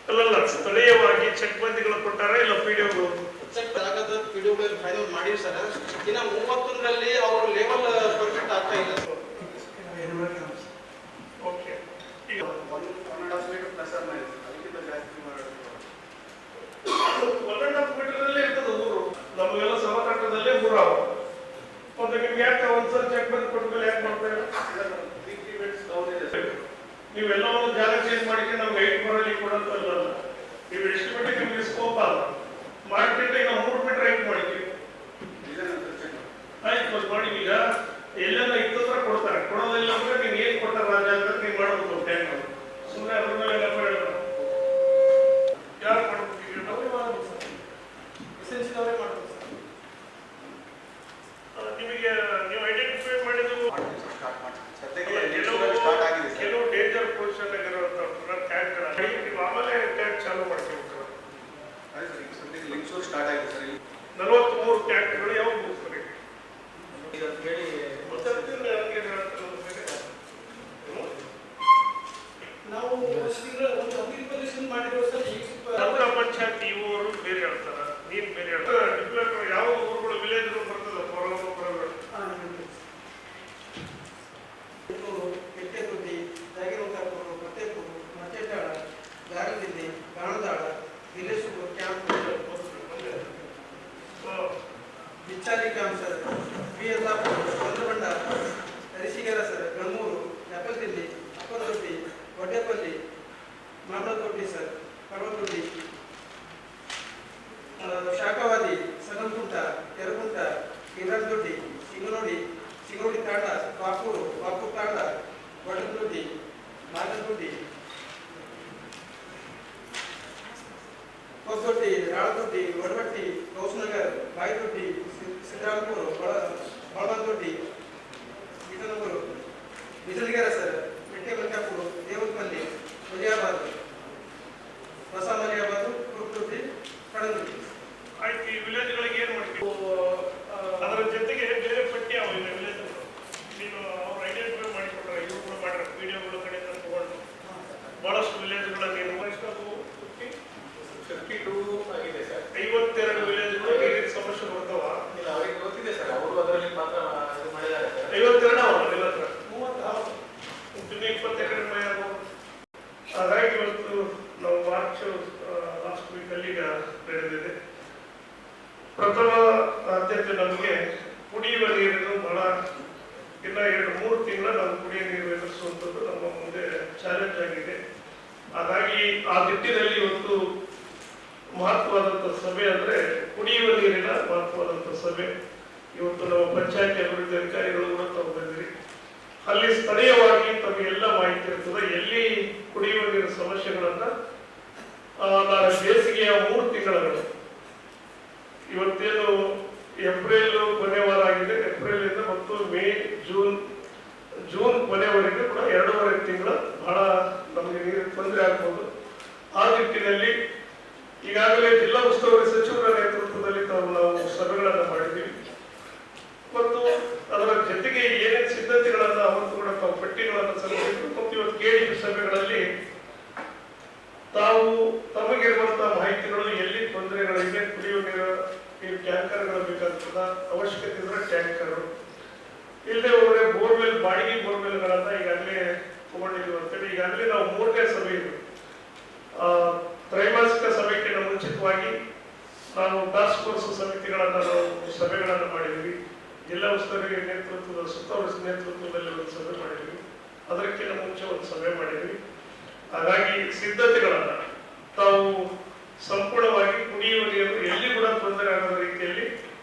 ಅಲ್ಲಲ್ಲ, ಸ್ಥಳೀಯವಾಗಿ ಚೆಕ್ ಬಂದಿಗಳು ಕೊಟ್ಟಾರ ಇಲ್ಲ ಪಿಡಿಒಗಳು? ಚೆಕ್ ಆಗದ ಪಿಡಿಒಗಳು ಫೈನಲ್ ಮಾಡಿವಿ ಸರ್. ಇನ್ನು 31ರಲ್ಲಿ ಅವ್ರ ಲೆವೆಲ್ ಪರ್ಫೆಕ್ಟ್ ಆಗ್ತಾ ಇಲ್ಲ ಸರ್. ಓಕೆ, ಈಗ 1.5 ಮೀಟರ್ ಪ್ಲಸ್ ಅದಕ್ಕಿಂತ ಜಾಸ್ತಿ ಮಾಡೋದು 1.5 ಮೀಟರ್ನಲ್ಲೇ ಇರ್ತದೆ ಊರು. ನಮಗೆಲ್ಲ ಸಮತಟ್ಟದಲ್ಲೇ ಊರು ಅವ. ಒಂದು ನಿಮ್ಗೆ ಯಾಕೆ ಒಂದ್ಸಲ ಚೆಕ್ ಬಂದು ಕೊಟ್ಮೇಲೆ ಯಾಕೆ ಮಾಡ್ತಾರೆ? ನೀವೆಲ್ಲ ಒಂದು ಜಾಗ ಚೇಂಜ್ ಮಾಡಿದ್ರೆ ನಮ್ಗೆ 8 ಬರಲಿ ಕೊಡೋದಲ್ಲ. ನೀವು ಎಷ್ಟು ಮಟ್ಟಿಗೆ ನಿಮ್ಗೆ ಸ್ಕೋಪ್ ಅಲ್ಲ ಮಾರ್ಕೆಟ್ ನಾವು 3 ಮೀಟರ್ ಹೈಟ್ ಮಾಡಿದ್ವಿ. ಆಯ್ತು ಮಾಡಿ. ಈಗ ಎಲ್ಲೆಲ್ಲ ಇತ್ತತ್ರ ಕೊಡ್ತಾರೆ, ಕೊಡೋದಿಲ್ಲ ಅಂದ್ರೆ ನೀವು ಏನ್ ಕೊಟ್ಟಾರ ರಾಜ ಅಂತ ನೀವು ಮಾಡ್ಬೇಕು. ಟ್ಯಾಂಕ್ ಸುಮ್ಮನೆ ಅದ್ರ ಮೇಲೆ ನೆಪ ಹೇಳಿದ್ರು ಯಾರು ಮಾಡ್ಬೇಕು? ಅವರೇ ಮಾಡ್ಬೇಕು ಸರ್, ಎಸೆನ್ಷಿಯಲ್ ಅವರೇ ಮಾಡ್ಬೇಕು ಸರ್. ನಿಮಗೆ ನೀವು ಐಡೆಂಟಿಫೈ ಮಾಡಿದ್ದು ಕೆಲವು ಡೇಂಜರ್ ಪೊಸಿಷನ್ ಆಗಿರುವಂತ ಟ್ಯಾಂಕ್ ನೀವು ಆಮೇಲೆ ಟ್ಯಾಂಕ್ ಚಾಲೂ ಮಾಡ್ತೀವಿ ಸರ್. ಲಿಂಕ್ಸೂರು ಸ್ಟಾರ್ಟ್ ಆಗಿದೆ ಸರ್. 43 ಟ್ಯಾಂಕ್ಗಳು ಯಾವಾಗ ಮುಗಿಸ್ತಾರೆ? ನಾವು ತಾಲೂಕಾ ಪಂಚಾಯತ್ ಇವರು ಬೇರೆ ಹೇಳ್ತಾರ, ನೀರು ಬೇರೆ ಹೇಳ್ತಾರ. ಯಾವ ಊರುಗಳು ವಿಲೇಜ್ ಬರ್ತದೆ ಹೊರಗಳು Kettegudi, Jagirotapura, Mattepura, Machchettala, Garadilli, Ganadala, Vileshapura camp, Bichchali camp sir, Biyellapura, Chandrabanda, Arisigera sir, Ganamuru, Nepaldilli, Appadoddi, Oddepalli, Mamaladoddi sir, Parvatoddi, Shakhavadi, Sagamkunta, Keragunta, Kiradoddi, Singodi Tanda, Vapuru Tanda, Vadadoddi, Madadoddi, Hosadoddi, Raladoddi, Vadavatti, Kausanagar, Bayidoddi, Siddaramapura, Baladoddi, Bijanaguru, Bijaligera sir, Mettemalkapura, Devarapalli, Muliyabad, Hosa Maliyabad, ಕುರುದೊಡ್ಡಿ, ಕಡದೊಡ್ಡಿ. ಆಯ್ತು, ಈ ವಿಲೇಜ್ಗಳಿಗೆ ಏನ್ ಮಾಡ್ತೀವಿ? ಅದರ ಜೊತೆಗೆ ಬೇರೆ ಪಟ್ಟಿ ಯಾವ ವಿಲೇಜ್ ನೀನು ಅವ್ರು ಐಡೆಂಟಿಫೈ ಮಾಡಿಕೊಟ್ರೆ ಇವರು ಕೂಡ ಮಾಡ್ರೆ ವಿಡಿಯೋಗಳ ಕಡೆ ತಗೊಂಡು ಬಹಳಷ್ಟು ವಿಲೇಜ್ಗಳ ನೀವು 52 ಆಗಿದೆ ಸರ್. 52 ವಿಲೇಜ್ 52 ಅವ ಎಲ್ಲ ಹತ್ರ 30 20 ಎಕರೆ ಮೈ ಆಗ್ಬೋದು. ಹಾಗಾಗಿ ಇವತ್ತು ನಾವು ಮಾರ್ಚ್ ಲಾಸ್ಟ್ ವೀಕಲ್ಲಿ ಈಗ ನಡೆದಿದೆ. ಪ್ರಥಮ ಆದ್ಯತೆ ನಮಗೆ ಕುಡಿಯುವ ನೀರಿನ ಬಹಳ ಇನ್ನ 2-3 ತಿಂಗಳ ನಾವು ಕುಡಿಯುವ ನೀರು ಎದುರಿಸುವಂಥದ್ದು ನಮ್ಮ ಮುಂದೆ ಚಾಲೆಂಜ್ ಆಗಿದೆ. ಹಾಗಾಗಿ ಆ ನಿಟ್ಟಿನಲ್ಲಿ ಇವತ್ತು ಮಹತ್ವವಾದಂಥ ಸಭೆ ಅಂದರೆ ಕುಡಿಯುವ ನೀರಿನ ಮಹತ್ವವಾದಂಥ ಸಭೆ. ಇವತ್ತು ನಮ್ಮ ಪಂಚಾಯತಿ ಅಭಿವೃದ್ಧಿ ಅಧಿಕಾರಿಗಳು ಕೂಡ ತಾವು ಬಂದಿರಿ. ಅಲ್ಲಿ ಸ್ಥಳೀಯವಾಗಿ ತಮಗೆಲ್ಲ ಮಾಹಿತಿ ಇರ್ತದೆ ಎಲ್ಲಿ ಕುಡಿಯುವ ನೀರಿನ ಸಮಸ್ಯೆಗಳನ್ನ ನಾನು ಬೇಸಿಗೆಯ 3 ತಿಂಗಳು ಇವತ್ತೇನು ಏಪ್ರಿಲ್ ಕೊನೆ ವಾರ ಆಗಿದೆ, ಏಪ್ರಿಲ್ ಇಂದ ಮತ್ತು ಮೇ ಜೂನ್ ಕೊನೆವರೆಗೆ ಕೂಡ 2.5 ತಿಂಗಳ ಬಹಳ ನಮಗೆ ನೀರಿನ ತೊಂದರೆ ಆಗ್ಬೋದು. ಆ ನಿಟ್ಟಿನಲ್ಲಿ ಈಗಾಗಲೇ ಜಿಲ್ಲಾ ಉಸ್ತುವಾರಿ ಸಚಿವರ ನೇತೃತ್ವದಲ್ಲಿ ನಾವು ಸಭೆಗಳನ್ನು ಮಾಡಿದ್ದೀವಿ ಮತ್ತು ಅದರ ಜೊತೆಗೆ ಏನೇನು ಸಿದ್ಧತೆಗಳನ್ನು ಅವತ್ತು ಕೂಡ ತಾವು ಪಟ್ಟಿಗಳನ್ನು ಸಲ್ಲಿಸಿದ್ರು ಮತ್ತು ಇವತ್ತು KDP ಸಭೆಗಳಲ್ಲಿ ತಾವು ತಮಗಿರುವಂತಹ ಮಾಹಿತಿಗಳು ಎಲ್ಲಿ ತೊಂದರೆಗಳಿವೆ, ಕುಡಿಯುವ ನೀರು ಟ್ಯಾಂಕರ್ಗಳು ಬೇಕಾಗ್ತದ, ಅವಶ್ಯಕತೆ ಇದ್ರೆ ಟ್ಯಾಂಕರ್ ಇಲ್ಲದೆ ಹೋದ್ರೆ ಬೋರ್ವೆಲ್ ಬಾಡಿಗೆ ಬೋರ್ವೆಲ್ಗಳನ್ನ ಈಗಾಗಲೇ ತಗೊಂಡಿದ್ದೀವಿ ಅಂತೇಳಿ ಈಗಾಗಲೇ ನಾವು 3ನೇ ಸಭೆ ಇದೆ. ತ್ರೈಮಾಸಿಕ ಸಭೆಗಿಂತ ಮುಂಚಿತವಾಗಿ ನಾವು ಟಾಸ್ಕ್ ಫೋರ್ಸ್ ಸಮಿತಿಗಳನ್ನು ನಾವು ಸಭೆಗಳನ್ನು ಮಾಡಿದ್ವಿ. ಜಿಲ್ಲಾ ಉಸ್ತುವಾರಿ ನೇತೃತ್ವದ ಸುತ್ತೋರಿಸ ನೇತೃತ್ವದಲ್ಲಿ ಒಂದು ಸಭೆ ಮಾಡಿದ್ವಿ. ಅದಕ್ಕಿಂತ ಮುಂಚೆ ಒಂದು ಸಭೆ ಮಾಡಿದ್ವಿ. ಹಾಗಾಗಿ ಸಿದ್ಧತೆಗಳನ್ನ ತಾವು ಸಂಪೂರ್ಣವಾಗಿ ಕುಡಿಯುವ ನೀರು ಎಲ್ಲಿ ಕೂಡ ತೊಂದರೆ ಆಗದ ರೀತಿಯಲ್ಲಿ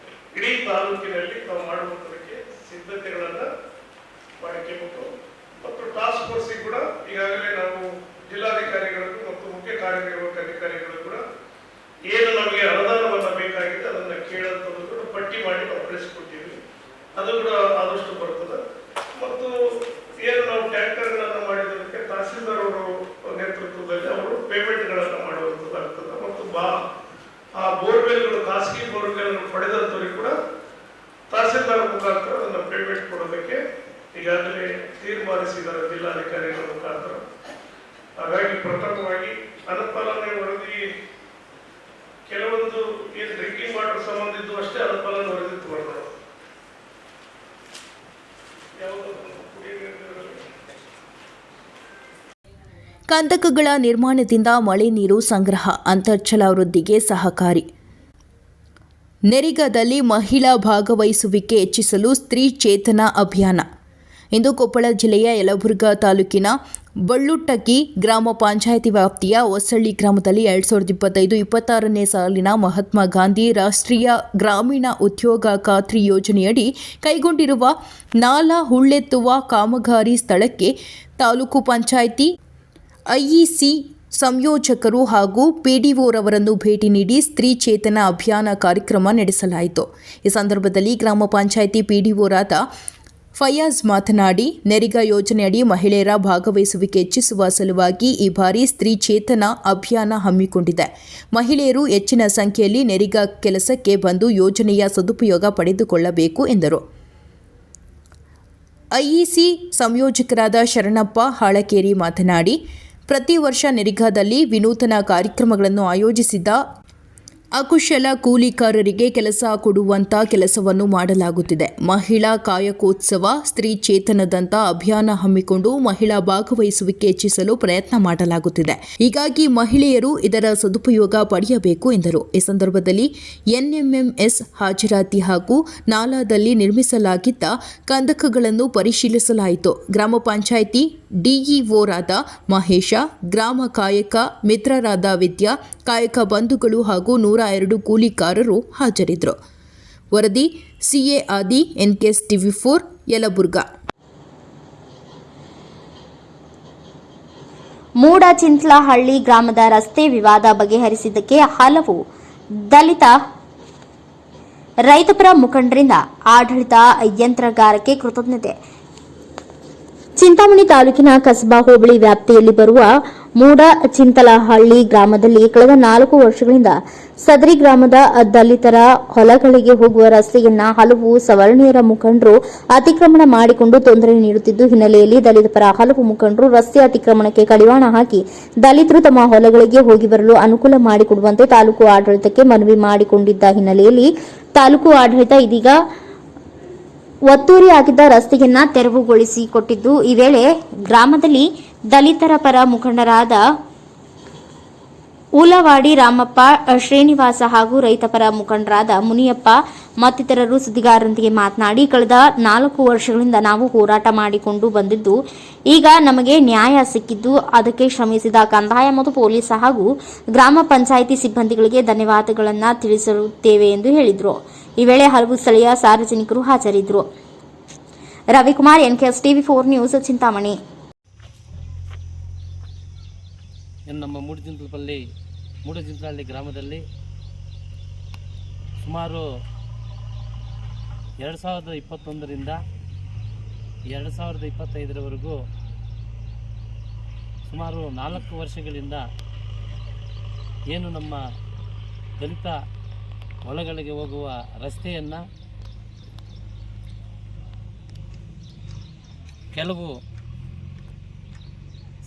ಇಡೀ ತಾಲೂಕಿನಲ್ಲಿ ತಾವು ಮಾಡುವುದಕ್ಕೆ ಸಿದ್ಧತೆಗಳನ್ನ ಮಾಡಿಕೊಳ್ಳಬೇಕು. ಮತ್ತು ಟಾಸ್ಕ್ ಫೋರ್ಸಿಗೆ ಕೂಡ ಈಗಾಗಲೇ ನಾವು ಜಿಲ್ಲಾಧಿಕಾರಿಗಳಿಗೂ ಮತ್ತು ಮುಖ್ಯ ಕಾರ್ಯನಿರ್ವಾಹಕ ಅಧಿಕಾರಿಗಳು ಕೂಡ ಏನು ನಮಗೆ ಅನುದಾನವನ್ನ ಬೇಕಾಗಿದೆ ಅದನ್ನ ಕೇಳೋದು ಕೂಡ ಪಟ್ಟಿ ಮಾಡಿ ನಾವು ಕಳಿಸ್ಕೊಟ್ಟಿದ್ವಿ. ಅದು ಕೂಡ ಆದಷ್ಟು ಬರ್ತದೆ. ಮತ್ತು ಏನು ನಾವು ಟ್ಯಾಂಕರ್ಗಳನ್ನು ಮಾಡಿದ್ದಕ್ಕೆ ತಹಸೀಲ್ದಾರ್ ಅವರು ನೇತೃತ್ವದಲ್ಲಿ ಅವರು ಪೇಮೆಂಟ್ಗಳನ್ನು ಮಾಡುವಂಥದ್ದಾಗ್ತದೆ. ಮತ್ತು ಆ ಬೋರ್ವೆಲ್ಗಳು ಖಾಸಗಿ ಬೋರ್ವೆಲ್ ಪಡೆದಂಥವ್ರಿಗೆ ಕೂಡ ತಹಸೀಲ್ದಾರ್ ಮುಖಾಂತರ ಅದನ್ನು ಪೇಮೆಂಟ್ ಕೊಡೋದಕ್ಕೆ ಈಗಾಗಲೇ ತೀರ್ಮಾನಿಸಿದ್ದಾರೆ ಜಿಲ್ಲಾಧಿಕಾರಿಗಳ ಮುಖಾಂತರ. ಹಾಗಾಗಿ ಪ್ರಥಮವಾಗಿ ಅನುಪಾಲನೆ ವರದಿ ಕೆಲವೊಂದು ಏನು ಡ್ರಿಂಕಿಂಗ್ ವಾಟರ್ ಸಂಬಂಧಿದ್ದು ಅಷ್ಟೇ ಅನುಪಾಲನೆ ವರದಿ ತಗೊಂಡು ಕಂದಕಗಳ ನಿರ್ಮಾಣದಿಂದ ಮಳೆ ನೀರು ಸಂಗ್ರಹ, ಅಂತರ್ಜಲ ವೃದ್ಧಿಗೆ ಸಹಕಾರಿ. ನೆರಿಗಾದಲ್ಲಿ ಮಹಿಳಾ ಭಾಗವಹಿಸುವಿಕೆ ಹೆಚ್ಚಿಸಲು ಸ್ತ್ರೀ ಚೇತನ ಅಭಿಯಾನ. ಇಂದು ಕೊಪ್ಪಳ ಜಿಲ್ಲೆಯ ಯಲಬುರ್ಗಾ ತಾಲೂಕಿನ ಬಳ್ಳುಟ್ಟಕ್ಕಿ ಗ್ರಾಮ ಪಂಚಾಯಿತಿ ವ್ಯಾಪ್ತಿಯ ಹೊಸಳ್ಳಿ ಗ್ರಾಮದಲ್ಲಿ 2025-26ನೇ ಸಾಲಿನ ಮಹಾತ್ಮ ಗಾಂಧಿ ರಾಷ್ಟ್ರೀಯ ಗ್ರಾಮೀಣ ಉದ್ಯೋಗ ಖಾತ್ರಿ ಯೋಜನೆಯಡಿ ಕೈಗೊಂಡಿರುವ ನಾಲಾ ಹೂಳೆತ್ತುವ ಕಾಮಗಾರಿ ಸ್ಥಳಕ್ಕೆ ತಾಲೂಕು ಪಂಚಾಯಿತಿ ಐಇಸಿ ಸಂಯೋಜಕರು ಹಾಗೂ ಪಿಡಿಒರವರನ್ನು ಭೇಟಿ ನೀಡಿ ಸ್ತ್ರೀ ಚೇತನ ಅಭಿಯಾನ ಕಾರ್ಯಕ್ರಮ ನಡೆಸಲಾಯಿತು. ಈ ಸಂದರ್ಭದಲ್ಲಿ ಗ್ರಾಮ ಪಂಚಾಯಿತಿ ಪಿಡಿಒರಾದ ಫಯಾಜ್ ಮಾತನಾಡಿ, ನೆರಿಗಾ ಯೋಜನೆಯಡಿ ಮಹಿಳೆಯರ ಭಾಗವಹಿಸುವಿಕೆ ಹೆಚ್ಚಿಸುವ ಸಲುವಾಗಿ ಈ ಬಾರಿ ಸ್ತ್ರೀ ಚೇತನ ಅಭಿಯಾನ ಹಮ್ಮಿಕೊಂಡಿದೆ. ಮಹಿಳೆಯರು ಹೆಚ್ಚಿನ ಸಂಖ್ಯೆಯಲ್ಲಿ ನೆರಿಗಾ ಕೆಲಸಕ್ಕೆ ಬಂದು ಯೋಜನೆಯ ಸದುಪಯೋಗ ಪಡೆದುಕೊಳ್ಳಬೇಕು ಎಂದರು. ಐಇಸಿ ಸಂಯೋಜಕರಾದ ಶರಣಪ್ಪ ಹಾಳಕೇರಿ ಮಾತನಾಡಿ, ಪ್ರತಿ ವರ್ಷ ನೆರಿಗಾದಲ್ಲಿ ವಿನೂತನ ಕಾರ್ಯಕ್ರಮಗಳನ್ನು ಆಯೋಜಿಸಿದ್ದ ಅಕುಶಲ ಕೂಲಿಕಾರರಿಗೆ ಕೆಲಸ ಕೊಡುವಂಥ ಕೆಲಸವನ್ನು ಮಾಡಲಾಗುತ್ತಿದೆ. ಮಹಿಳಾ ಕಾಯಕೋತ್ಸವ, ಸ್ತ್ರೀ ಚೇತನದಂಥ ಅಭಿಯಾನ ಹಮ್ಮಿಕೊಂಡು ಮಹಿಳಾ ಭಾಗವಹಿಸುವಿಕೆ ಹೆಚ್ಚಿಸಲು ಪ್ರಯತ್ನ ಮಾಡಲಾಗುತ್ತಿದೆ. ಹೀಗಾಗಿ ಮಹಿಳೆಯರು ಇದರ ಸದುಪಯೋಗ ಪಡೆಯಬೇಕು ಎಂದರು. ಈ ಸಂದರ್ಭದಲ್ಲಿ ಎನ್ಎಂಎಂಎಸ್ ಹಾಜರಾತಿ ಹಾಗೂ ನಾಲಾದಲ್ಲಿ ನಿರ್ಮಿಸಲಾಗಿದ್ದ ಕಂದಕಗಳನ್ನು ಪರಿಶೀಲಿಸಲಾಯಿತು. ಗ್ರಾಮ ಪಂಚಾಯಿತಿ ಡಿಇಒರಾದ ಮಹೇಶ, ಗ್ರಾಮ ಕಾಯಕ ಮಿತ್ರರಾದ ವಿದ್ಯಾ, ಕಾಯಕ ಬಂಧುಗಳು ಹಾಗೂ 102 ಕೂಲಿಕಾರರು ಹಾಜರಿದ್ದರು. ವರದಿ ಸಿಎ ಆದಿ, ಎನ್ಕೆಎಸ್ ಟಿವಿ4, ಯಲಬುರ್ಗಾ. ಮೂಡಚಿಂತ್ಲಹಳ್ಳಿ ಗ್ರಾಮದ ರಸ್ತೆ ವಿವಾದ ಬಗೆಹರಿಸಿದ್ದಕ್ಕೆ ಹಲವು ದಲಿತ ರೈತಪರ ಮುಖಂಡರಿಂದ ಆಡಳಿತ ಯಂತ್ರಗಾರಕ್ಕೆ ಕೃತಜ್ಞತೆ. ಚಿಂತಾಮಣಿ ತಾಲೂಕಿನ ಕಸಬಾ ಹೋಬಳಿ ವ್ಯಾಪ್ತಿಯಲ್ಲಿ ಬರುವ ಮೂಡಚಿಂತಲಹಳ್ಳಿ ಗ್ರಾಮದಲ್ಲಿ ಕಳೆದ 4 ವರ್ಷಗಳಿಂದ ಸದರಿ ಗ್ರಾಮದ ದಲಿತರ ಹೊಲಗಳಿಗೆ ಹೋಗುವ ರಸ್ತೆಯನ್ನ ಹಲವು ಸವರ್ಣೀಯರ ಮುಖಂಡರು ಅತಿಕ್ರಮಣ ಮಾಡಿಕೊಂಡು ತೊಂದರೆ ನೀಡುತ್ತಿದ್ದು ಹಿನ್ನೆಲೆಯಲ್ಲಿ ದಲಿತ ಪರ ಹಲವು ಮುಖಂಡರು ರಸ್ತೆ ಅತಿಕ್ರಮಣಕ್ಕೆ ಕಡಿವಾಣ ಹಾಕಿ ದಲಿತರು ತಮ್ಮ ಹೊಲಗಳಿಗೆ ಹೋಗಿ ಬರಲು ಅನುಕೂಲ ಮಾಡಿಕೊಡುವಂತೆ ತಾಲೂಕು ಆಡಳಿತಕ್ಕೆ ಮನವಿ ಮಾಡಿಕೊಂಡಿದ್ದ ಹಿನ್ನೆಲೆಯಲ್ಲಿ ತಾಲೂಕು ಆಡಳಿತ ಇದೀಗ ಒತ್ತುವರಿಯಾಗಿದ್ದ ರಸ್ತೆಯನ್ನ ತೆರವುಗೊಳಿಸಿಕೊಟ್ಟಿದ್ದು. ಈ ವೇಳೆ ಗ್ರಾಮದಲ್ಲಿ ದಲಿತರ ಪರ ಮುಖಂಡರಾದ ಉಲವಾಡಿ ರಾಮಪ್ಪ, ಶ್ರೀನಿವಾಸ ಹಾಗೂ ರೈತಪರ ಮುಖಂಡರಾದ ಮುನಿಯಪ್ಪ ಮತ್ತಿತರರು ಸುದ್ದಿಗಾರರೊಂದಿಗೆ ಮಾತನಾಡಿ, ಕಳೆದ 4 ವರ್ಷಗಳಿಂದ ನಾವು ಹೋರಾಟ ಮಾಡಿಕೊಂಡು ಬಂದಿದ್ದು, ಈಗ ನಮಗೆ ನ್ಯಾಯ ಸಿಕ್ಕಿದ್ದು, ಅದಕ್ಕೆ ಶ್ರಮಿಸಿದ ಕಂದಾಯ ಮತ್ತು ಪೊಲೀಸ್ ಹಾಗೂ ಗ್ರಾಮ ಪಂಚಾಯಿತಿ ಸಿಬ್ಬಂದಿಗಳಿಗೆ ಧನ್ಯವಾದಗಳನ್ನು ತಿಳಿಸುತ್ತೇವೆ ಎಂದು ಹೇಳಿದರು. ಈ ವೇಳೆ ಹಲವು ಸ್ಥಳೀಯ ಸಾರ್ವಜನಿಕರು ಹಾಜರಿದ್ದರು. Ravikumar, NKS TV4 news, Chintamani. ನಮ್ಮ ಮೂಡಜಿಂತಲಹಳ್ಳಿ ಗ್ರಾಮದಲ್ಲಿ ಸುಮಾರು 2021ರಿಂದ 2025ರವರೆಗೂ ಸುಮಾರು 4 ವರ್ಷಗಳಿಂದ ಏನು ನಮ್ಮ ದಲಿತ ಹೊಲಗಳಿಗೆ ಹೋಗುವ ರಸ್ತೆಯನ್ನು ಕೆಲವು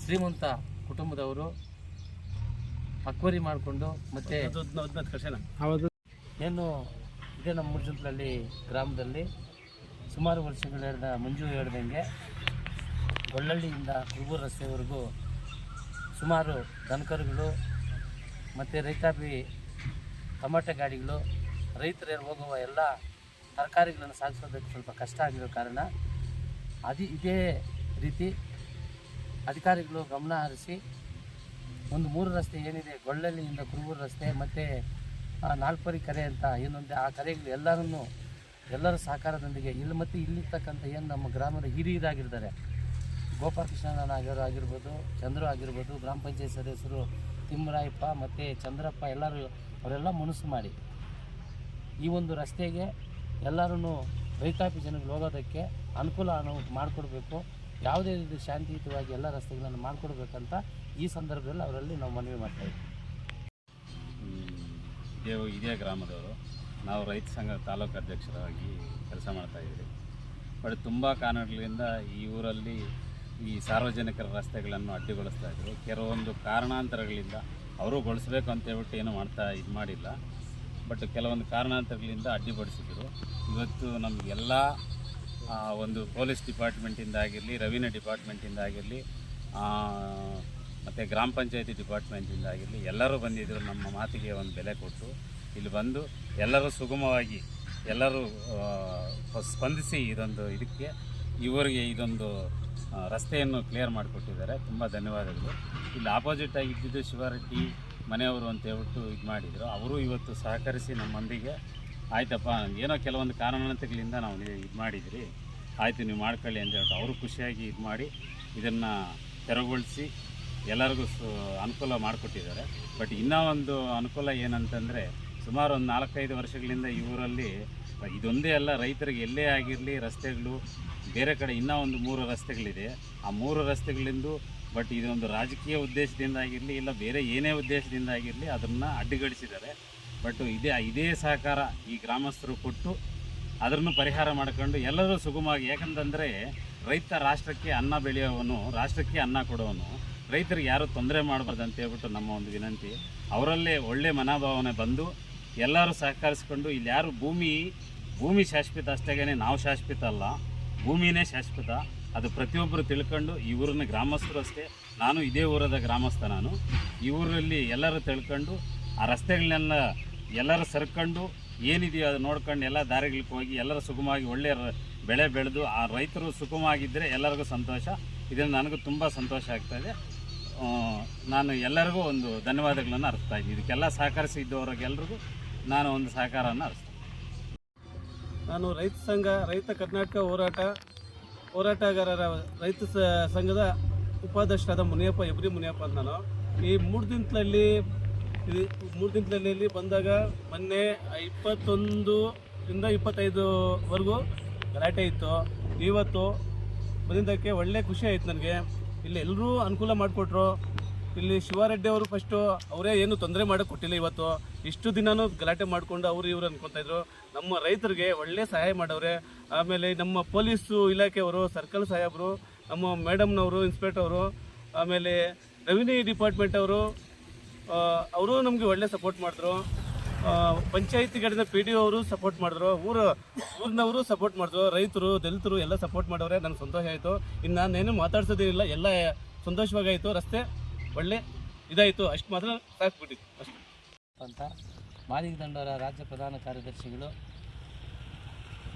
ಶ್ರೀಮಂತ ಕುಟುಂಬದವರು ಅಕ್ವರಿ ಮಾಡಿಕೊಂಡು ಮತ್ತು ಏನು ಇದೇ ನಮ್ಮ ಮೂಡಜಿಂತಲಹಳ್ಳಿ ಗ್ರಾಮದಲ್ಲಿ ಸುಮಾರು ವರ್ಷಗಳ ಮಂಜು ಹೇಳ್ದಂಗೆ ಗೊಳ್ಳಳ್ಳಿಯಿಂದ ಕುರುಬೂರು ರಸ್ತೆವರೆಗೂ ಸುಮಾರು ದನಕರುಗಳು ಮತ್ತು ರೈತಾಪಿ ಟೊಮಾಟೊ ಗಾಡಿಗಳು ರೈತರು ಹೋಗುವ ಎಲ್ಲ ತರಕಾರಿಗಳನ್ನು ಸಾಗಿಸೋದಕ್ಕೆ ಸ್ವಲ್ಪ ಕಷ್ಟ ಆಗಿರೋ ಕಾರಣ ಇದೇ ರೀತಿ ಅಧಿಕಾರಿಗಳು ಗಮನ ಹರಿಸಿ ಒಂದು 3 ರಸ್ತೆ ಏನಿದೆ, ಗೊಳ್ಳಳ್ಳಿಯಿಂದ ಕುರುಬೂರು ರಸ್ತೆ ಮತ್ತು ನಾಲ್ಪರಿ ಕೆರೆ ಅಂತ ಏನೊಂದು ಆ ಕೆರೆಗಳು ಎಲ್ಲರ ಸಹಕಾರದೊಂದಿಗೆ ಮತ್ತು ಇಲ್ಲಿರ್ತಕ್ಕಂಥ ಏನು ನಮ್ಮ ಗ್ರಾಮದ ಹಿರಿಯರಾಗಿರ್ತಾರೆ, ಗೋಪಾಲಕೃಷ್ಣನಾಗರು ಆಗಿರ್ಬೋದು, ಚಂದ್ರು ಆಗಿರ್ಬೋದು, ಗ್ರಾಮ ಪಂಚಾಯತ್ ಸದಸ್ಯರು ತಿಮ್ಮರಾಯಪ್ಪ ಮತ್ತು ಚಂದ್ರಪ್ಪ ಅವರೆಲ್ಲ ಮನಸ್ಸು ಮಾಡಿ ಈ ಒಂದು ರಸ್ತೆಗೆ ಎಲ್ಲರೂ ರೈತಾಪಿ ಜನಗಳು ಹೋಗೋದಕ್ಕೆ ಅನುಕೂಲ ಮಾಡಿಕೊಡ್ಬೇಕು, ಯಾವುದೇ ರೀತಿ ಶಾಂತಿಯುತವಾಗಿ ಎಲ್ಲ ರಸ್ತೆಗಳನ್ನು ಮಾಡಿಕೊಡ್ಬೇಕಂತ ಈ ಸಂದರ್ಭದಲ್ಲಿ ಅವರಲ್ಲಿ ನಾವು ಮನವಿ ಮಾಡ್ತಾಯಿದ್ವಿ. ಇದೇ ಗ್ರಾಮದವರು ನಾವು ರೈತ ಸಂಘ ತಾಲೂಕು ಅಧ್ಯಕ್ಷರಾಗಿ ಕೆಲಸ ಮಾಡ್ತಾಯಿದ್ದೀವಿ. ಬಟ್ ತುಂಬ ಕಾರಣಗಳಿಂದ ಈ ಊರಲ್ಲಿ ಈ ಸಾರ್ವಜನಿಕರ ರಸ್ತೆಗಳನ್ನು ಅಡ್ಡಿಗೊಳಿಸ್ತಾಯಿದ್ರು. ಕೆಲವೊಂದು ಕಾರಣಾಂತರಗಳಿಂದ ಅವರು ಗೊಳಿಸ್ಬೇಕು ಅಂತೇಳ್ಬಿಟ್ಟು ಏನೂ ಮಾಡಿಲ್ಲ. ಬಟ್ ಕೆಲವೊಂದು ಕಾರಣಾಂತರಗಳಿಂದ ಅಡ್ಡಿಪಡಿಸಿದ್ರು. ಇವತ್ತು ನಮಗೆಲ್ಲ ಒಂದು ಪೊಲೀಸ್ ಡಿಪಾರ್ಟ್ಮೆಂಟಿಂದ ಆಗಿರಲಿ, ರೆವಿನ್ಯೂ ಡಿಪಾರ್ಟ್ಮೆಂಟಿಂದ ಆಗಿರಲಿ, ಮತ್ತು ಗ್ರಾಮ ಪಂಚಾಯತಿ ಡಿಪಾರ್ಟ್ಮೆಂಟಿಂದ ಆಗಿರಲಿ ಎಲ್ಲರೂ ಬಂದಿದ್ದರು. ನಮ್ಮ ಮಾತಿಗೆ ಒಂದು ಬೆಲೆ ಕೊಟ್ಟು ಇಲ್ಲಿ ಬಂದು ಎಲ್ಲರೂ ಸುಗಮವಾಗಿ ಎಲ್ಲರೂ ಸ್ಪಂದಿಸಿ ಇದಕ್ಕೆ ಇವರಿಗೆ ಇದೊಂದು ರಸ್ತೆಯನ್ನು ಕ್ಲಿಯರ್ ಮಾಡಿಕೊಟ್ಟಿದ್ದಾರೆ. ತುಂಬ ಧನ್ಯವಾದಗಳು. ಇಲ್ಲಿ ಆಪೋಸಿಟ್ ಆಗಿದ್ದು ಶಿವಾರೆಡ್ಡಿ ಮನೆಯವರು ಅಂತ ಹೇಳ್ಬಿಟ್ಟು ಮಾಡಿದರು. ಅವರು ಇವತ್ತು ಸಹಕರಿಸಿ ನಮ್ಮೊಂದಿಗೆ ಆಯ್ತಪ್ಪ, ಏನೋ ಕೆಲವೊಂದು ಕಾರಣಾಂತರಗಳಿಂದ ನಾವು ಮಾಡಿದ್ರಿ, ಆಯಿತು ನೀವು ಮಾಡ್ಕೊಳ್ಳಿ ಅಂತ ಹೇಳ್ಬಿಟ್ಟು ಅವರು ಖುಷಿಯಾಗಿ ಮಾಡಿ ಇದನ್ನು ತೆರವುಗೊಳಿಸಿ ಎಲ್ಲರಿಗೂ ಅನುಕೂಲ ಮಾಡಿಕೊಟ್ಟಿದ್ದಾರೆ. ಬಟ್ ಇನ್ನೂ ಒಂದು ಅನುಕೂಲ ಏನಂತಂದರೆ, ಸುಮಾರು ಒಂದು 4-5 ವರ್ಷಗಳಿಂದ ಈ ಊರಲ್ಲಿ ಇದೊಂದೇ ಅಲ್ಲ, ರೈತರಿಗೆ ಎಲ್ಲೇ ಆಗಿರಲಿ ರಸ್ತೆಗಳು ಬೇರೆ ಕಡೆ ಇನ್ನೂ ಒಂದು 3 ರಸ್ತೆಗಳಿದೆ. ಆ 3 ರಸ್ತೆಗಳಿಂದ ಬಟ್ ಇದೊಂದು ರಾಜಕೀಯ ಉದ್ದೇಶದಿಂದ ಆಗಿರಲಿ, ಇಲ್ಲ ಬೇರೆ ಏನೇ ಉದ್ದೇಶದಿಂದ ಆಗಿರಲಿ ಅದನ್ನು ಅಡ್ಡಿಗಡಿಸಿದ್ದಾರೆ. ಬಟ್ ಇದೇ ಸಹಕಾರ ಈ ಗ್ರಾಮಸ್ಥರು ಕೊಟ್ಟು ಅದನ್ನು ಪರಿಹಾರ ಮಾಡಿಕೊಂಡು ಎಲ್ಲರೂ ಸುಗಮವಾಗಿ, ಯಾಕಂತಂದರೆ ರೈತ ರಾಷ್ಟ್ರಕ್ಕೆ ಅನ್ನ ಬೆಳೆಯೋವನು, ರಾಷ್ಟ್ರಕ್ಕೆ ಅನ್ನ ಕೊಡೋವನು, ರೈತರಿಗೆ ಯಾರೂ ತೊಂದರೆ ಮಾಡಬಾರ್ದು ಅಂತ ಹೇಳ್ಬಿಟ್ಟು ನಮ್ಮ ಒಂದು ವಿನಂತಿ. ಅವರಲ್ಲೇ ಒಳ್ಳೆ ಮನೋಭಾವನೆ ಬಂದು ಎಲ್ಲರೂ ಸಹಕರಿಸ್ಕೊಂಡು ಇಲ್ಲಿ ಯಾರು ಭೂಮಿ ಶಾಶ್ವತ ಅಷ್ಟೇಗೇ, ನಾವು ಶಾಶ್ವತ ಅಲ್ಲ, ಭೂಮಿನೇ ಶಾಶ್ವತ. ಅದು ಪ್ರತಿಯೊಬ್ಬರು ತಿಳ್ಕೊಂಡು ಈ ಊರಿನ ಗ್ರಾಮಸ್ಥರು ಅಷ್ಟೇ, ನಾನು ಇದೇ ಊರದ ಗ್ರಾಮಸ್ಥ, ನಾನು ಈ ಊರಲ್ಲಿ ಎಲ್ಲರೂ ತಿಳ್ಕೊಂಡು ಆ ರಸ್ತೆಗಳನ್ನೆಲ್ಲ ಎಲ್ಲರೂ ಸರ್ಕೊಂಡು ಏನಿದೆಯೋ ಅದು ನೋಡ್ಕೊಂಡು ಎಲ್ಲ ದಾರಿಗಳಿಗೆ ಹೋಗಿ ಎಲ್ಲರೂ ಸುಗಮವಾಗಿ ಒಳ್ಳೆಯ ಬೆಳೆ ಬೆಳೆದು ಆ ರೈತರು ಸುಗಮವಾಗಿದ್ದರೆ ಎಲ್ಲರಿಗೂ ಸಂತೋಷ. ಇದನ್ನು ನನಗೂ ತುಂಬ ಸಂತೋಷ ಆಗ್ತಾಯಿದೆ. ನಾನು ಎಲ್ಲರಿಗೂ ಒಂದು ಧನ್ಯವಾದಗಳನ್ನು ಅರ್ಸ್ತಾ ಇದ್ದೀನಿ. ಇದಕ್ಕೆಲ್ಲ ಸಹಕರಿಸಿದ್ದವರಿಗೆಲ್ರಿಗೂ ನಾನು ಒಂದು ಸಹಕಾರವನ್ನು ಅರ್ಸ್ತೀನಿ. ನಾನು ರೈತ ಸಂಘ, ರೈತ ಕರ್ನಾಟಕ ಹೋರಾಟಗಾರರ ರೈತ ಸಂಘದ ಉಪಾಧ್ಯಕ್ಷರಾದ ಮುನಿಯಪ್ಪ, ಎಬ್ರಿ ಮುನಿಯಪ್ಪ ಅಂತ. ನಾನು ಈ ಮೂಡಜಿಂತಲಹಳ್ಳಿಯಲ್ಲಿ ಬಂದಾಗ ಮೊನ್ನೆ 21ರಿಂದ 25ವರೆಗೂ ಗಲಾಟೆ ಇತ್ತು. ಇವತ್ತು ಬಂದಿದ್ದಕ್ಕೆ ಒಳ್ಳೆ ಖುಷಿ ಆಯಿತು ನನಗೆ. ಇಲ್ಲಿ ಎಲ್ಲರೂ ಅನುಕೂಲ ಮಾಡಿಕೊಟ್ರು. ಇಲ್ಲಿ ಶಿವಾರೆಡ್ಡಿ ಅವರು ಫಸ್ಟು ಅವರೇ ಏನು ತೊಂದರೆ ಮಾಡೋಕ್ಕೆ ಕೊಟ್ಟಿಲ್ಲ. ಇವತ್ತು ಇಷ್ಟು ದಿನವೂ ಗಲಾಟೆ ಮಾಡಿಕೊಂಡು ಇವರು ಅನ್ಕೊತಾಯಿದ್ರು. ನಮ್ಮ ರೈತರಿಗೆ ಒಳ್ಳೆ ಸಹಾಯ ಮಾಡವ್ರೆ. ಆಮೇಲೆ ನಮ್ಮ ಪೊಲೀಸು ಇಲಾಖೆಯವರು, ಸರ್ಕಲ್ ಸಾಹೇಬರು, ನಮ್ಮ ಮೇಡಮ್ನವರು, ಇನ್ಸ್ಪೆಕ್ಟರ್ ಅವರು, ಆಮೇಲೆ ರೆವಿನ್ಯೂ ಡಿಪಾರ್ಟ್ಮೆಂಟ್ ಅವರು ನಮಗೆ ಒಳ್ಳೆ ಸಪೋರ್ಟ್ ಮಾಡಿದ್ರು. ಪಂಚಾಯತಿ ಕಡೆಯಿಂದ PDO ಅವರು ಸಪೋರ್ಟ್ ಮಾಡಿದ್ರು, ಊರಿನವರು ಸಪೋರ್ಟ್ ಮಾಡಿದ್ರು, ರೈತರು ದಲಿತರು ಎಲ್ಲ ಸಪೋರ್ಟ್ ಮಾಡೋರೆ. ನನಗೆ ಸಂತೋಷ ಆಯಿತು. ಇನ್ನು ನಾನೇನು ಮಾತಾಡ್ಸೋದಿಲ್ಲ, ಎಲ್ಲ ಸಂತೋಷವಾಗಾಯಿತು. ರಸ್ತೆ ಒಳ್ಳೆ ಇದಾಯಿತು, ಅಷ್ಟು ಮಾತ್ರ ಸಾಕ್ಬಿಟ್ಟಿತ್ತು ಅಷ್ಟು ಅಂತ ಮಾದಿಗ ದಂಡೋರ ರಾಜ್ಯ ಪ್ರಧಾನ ಕಾರ್ಯದರ್ಶಿಗಳು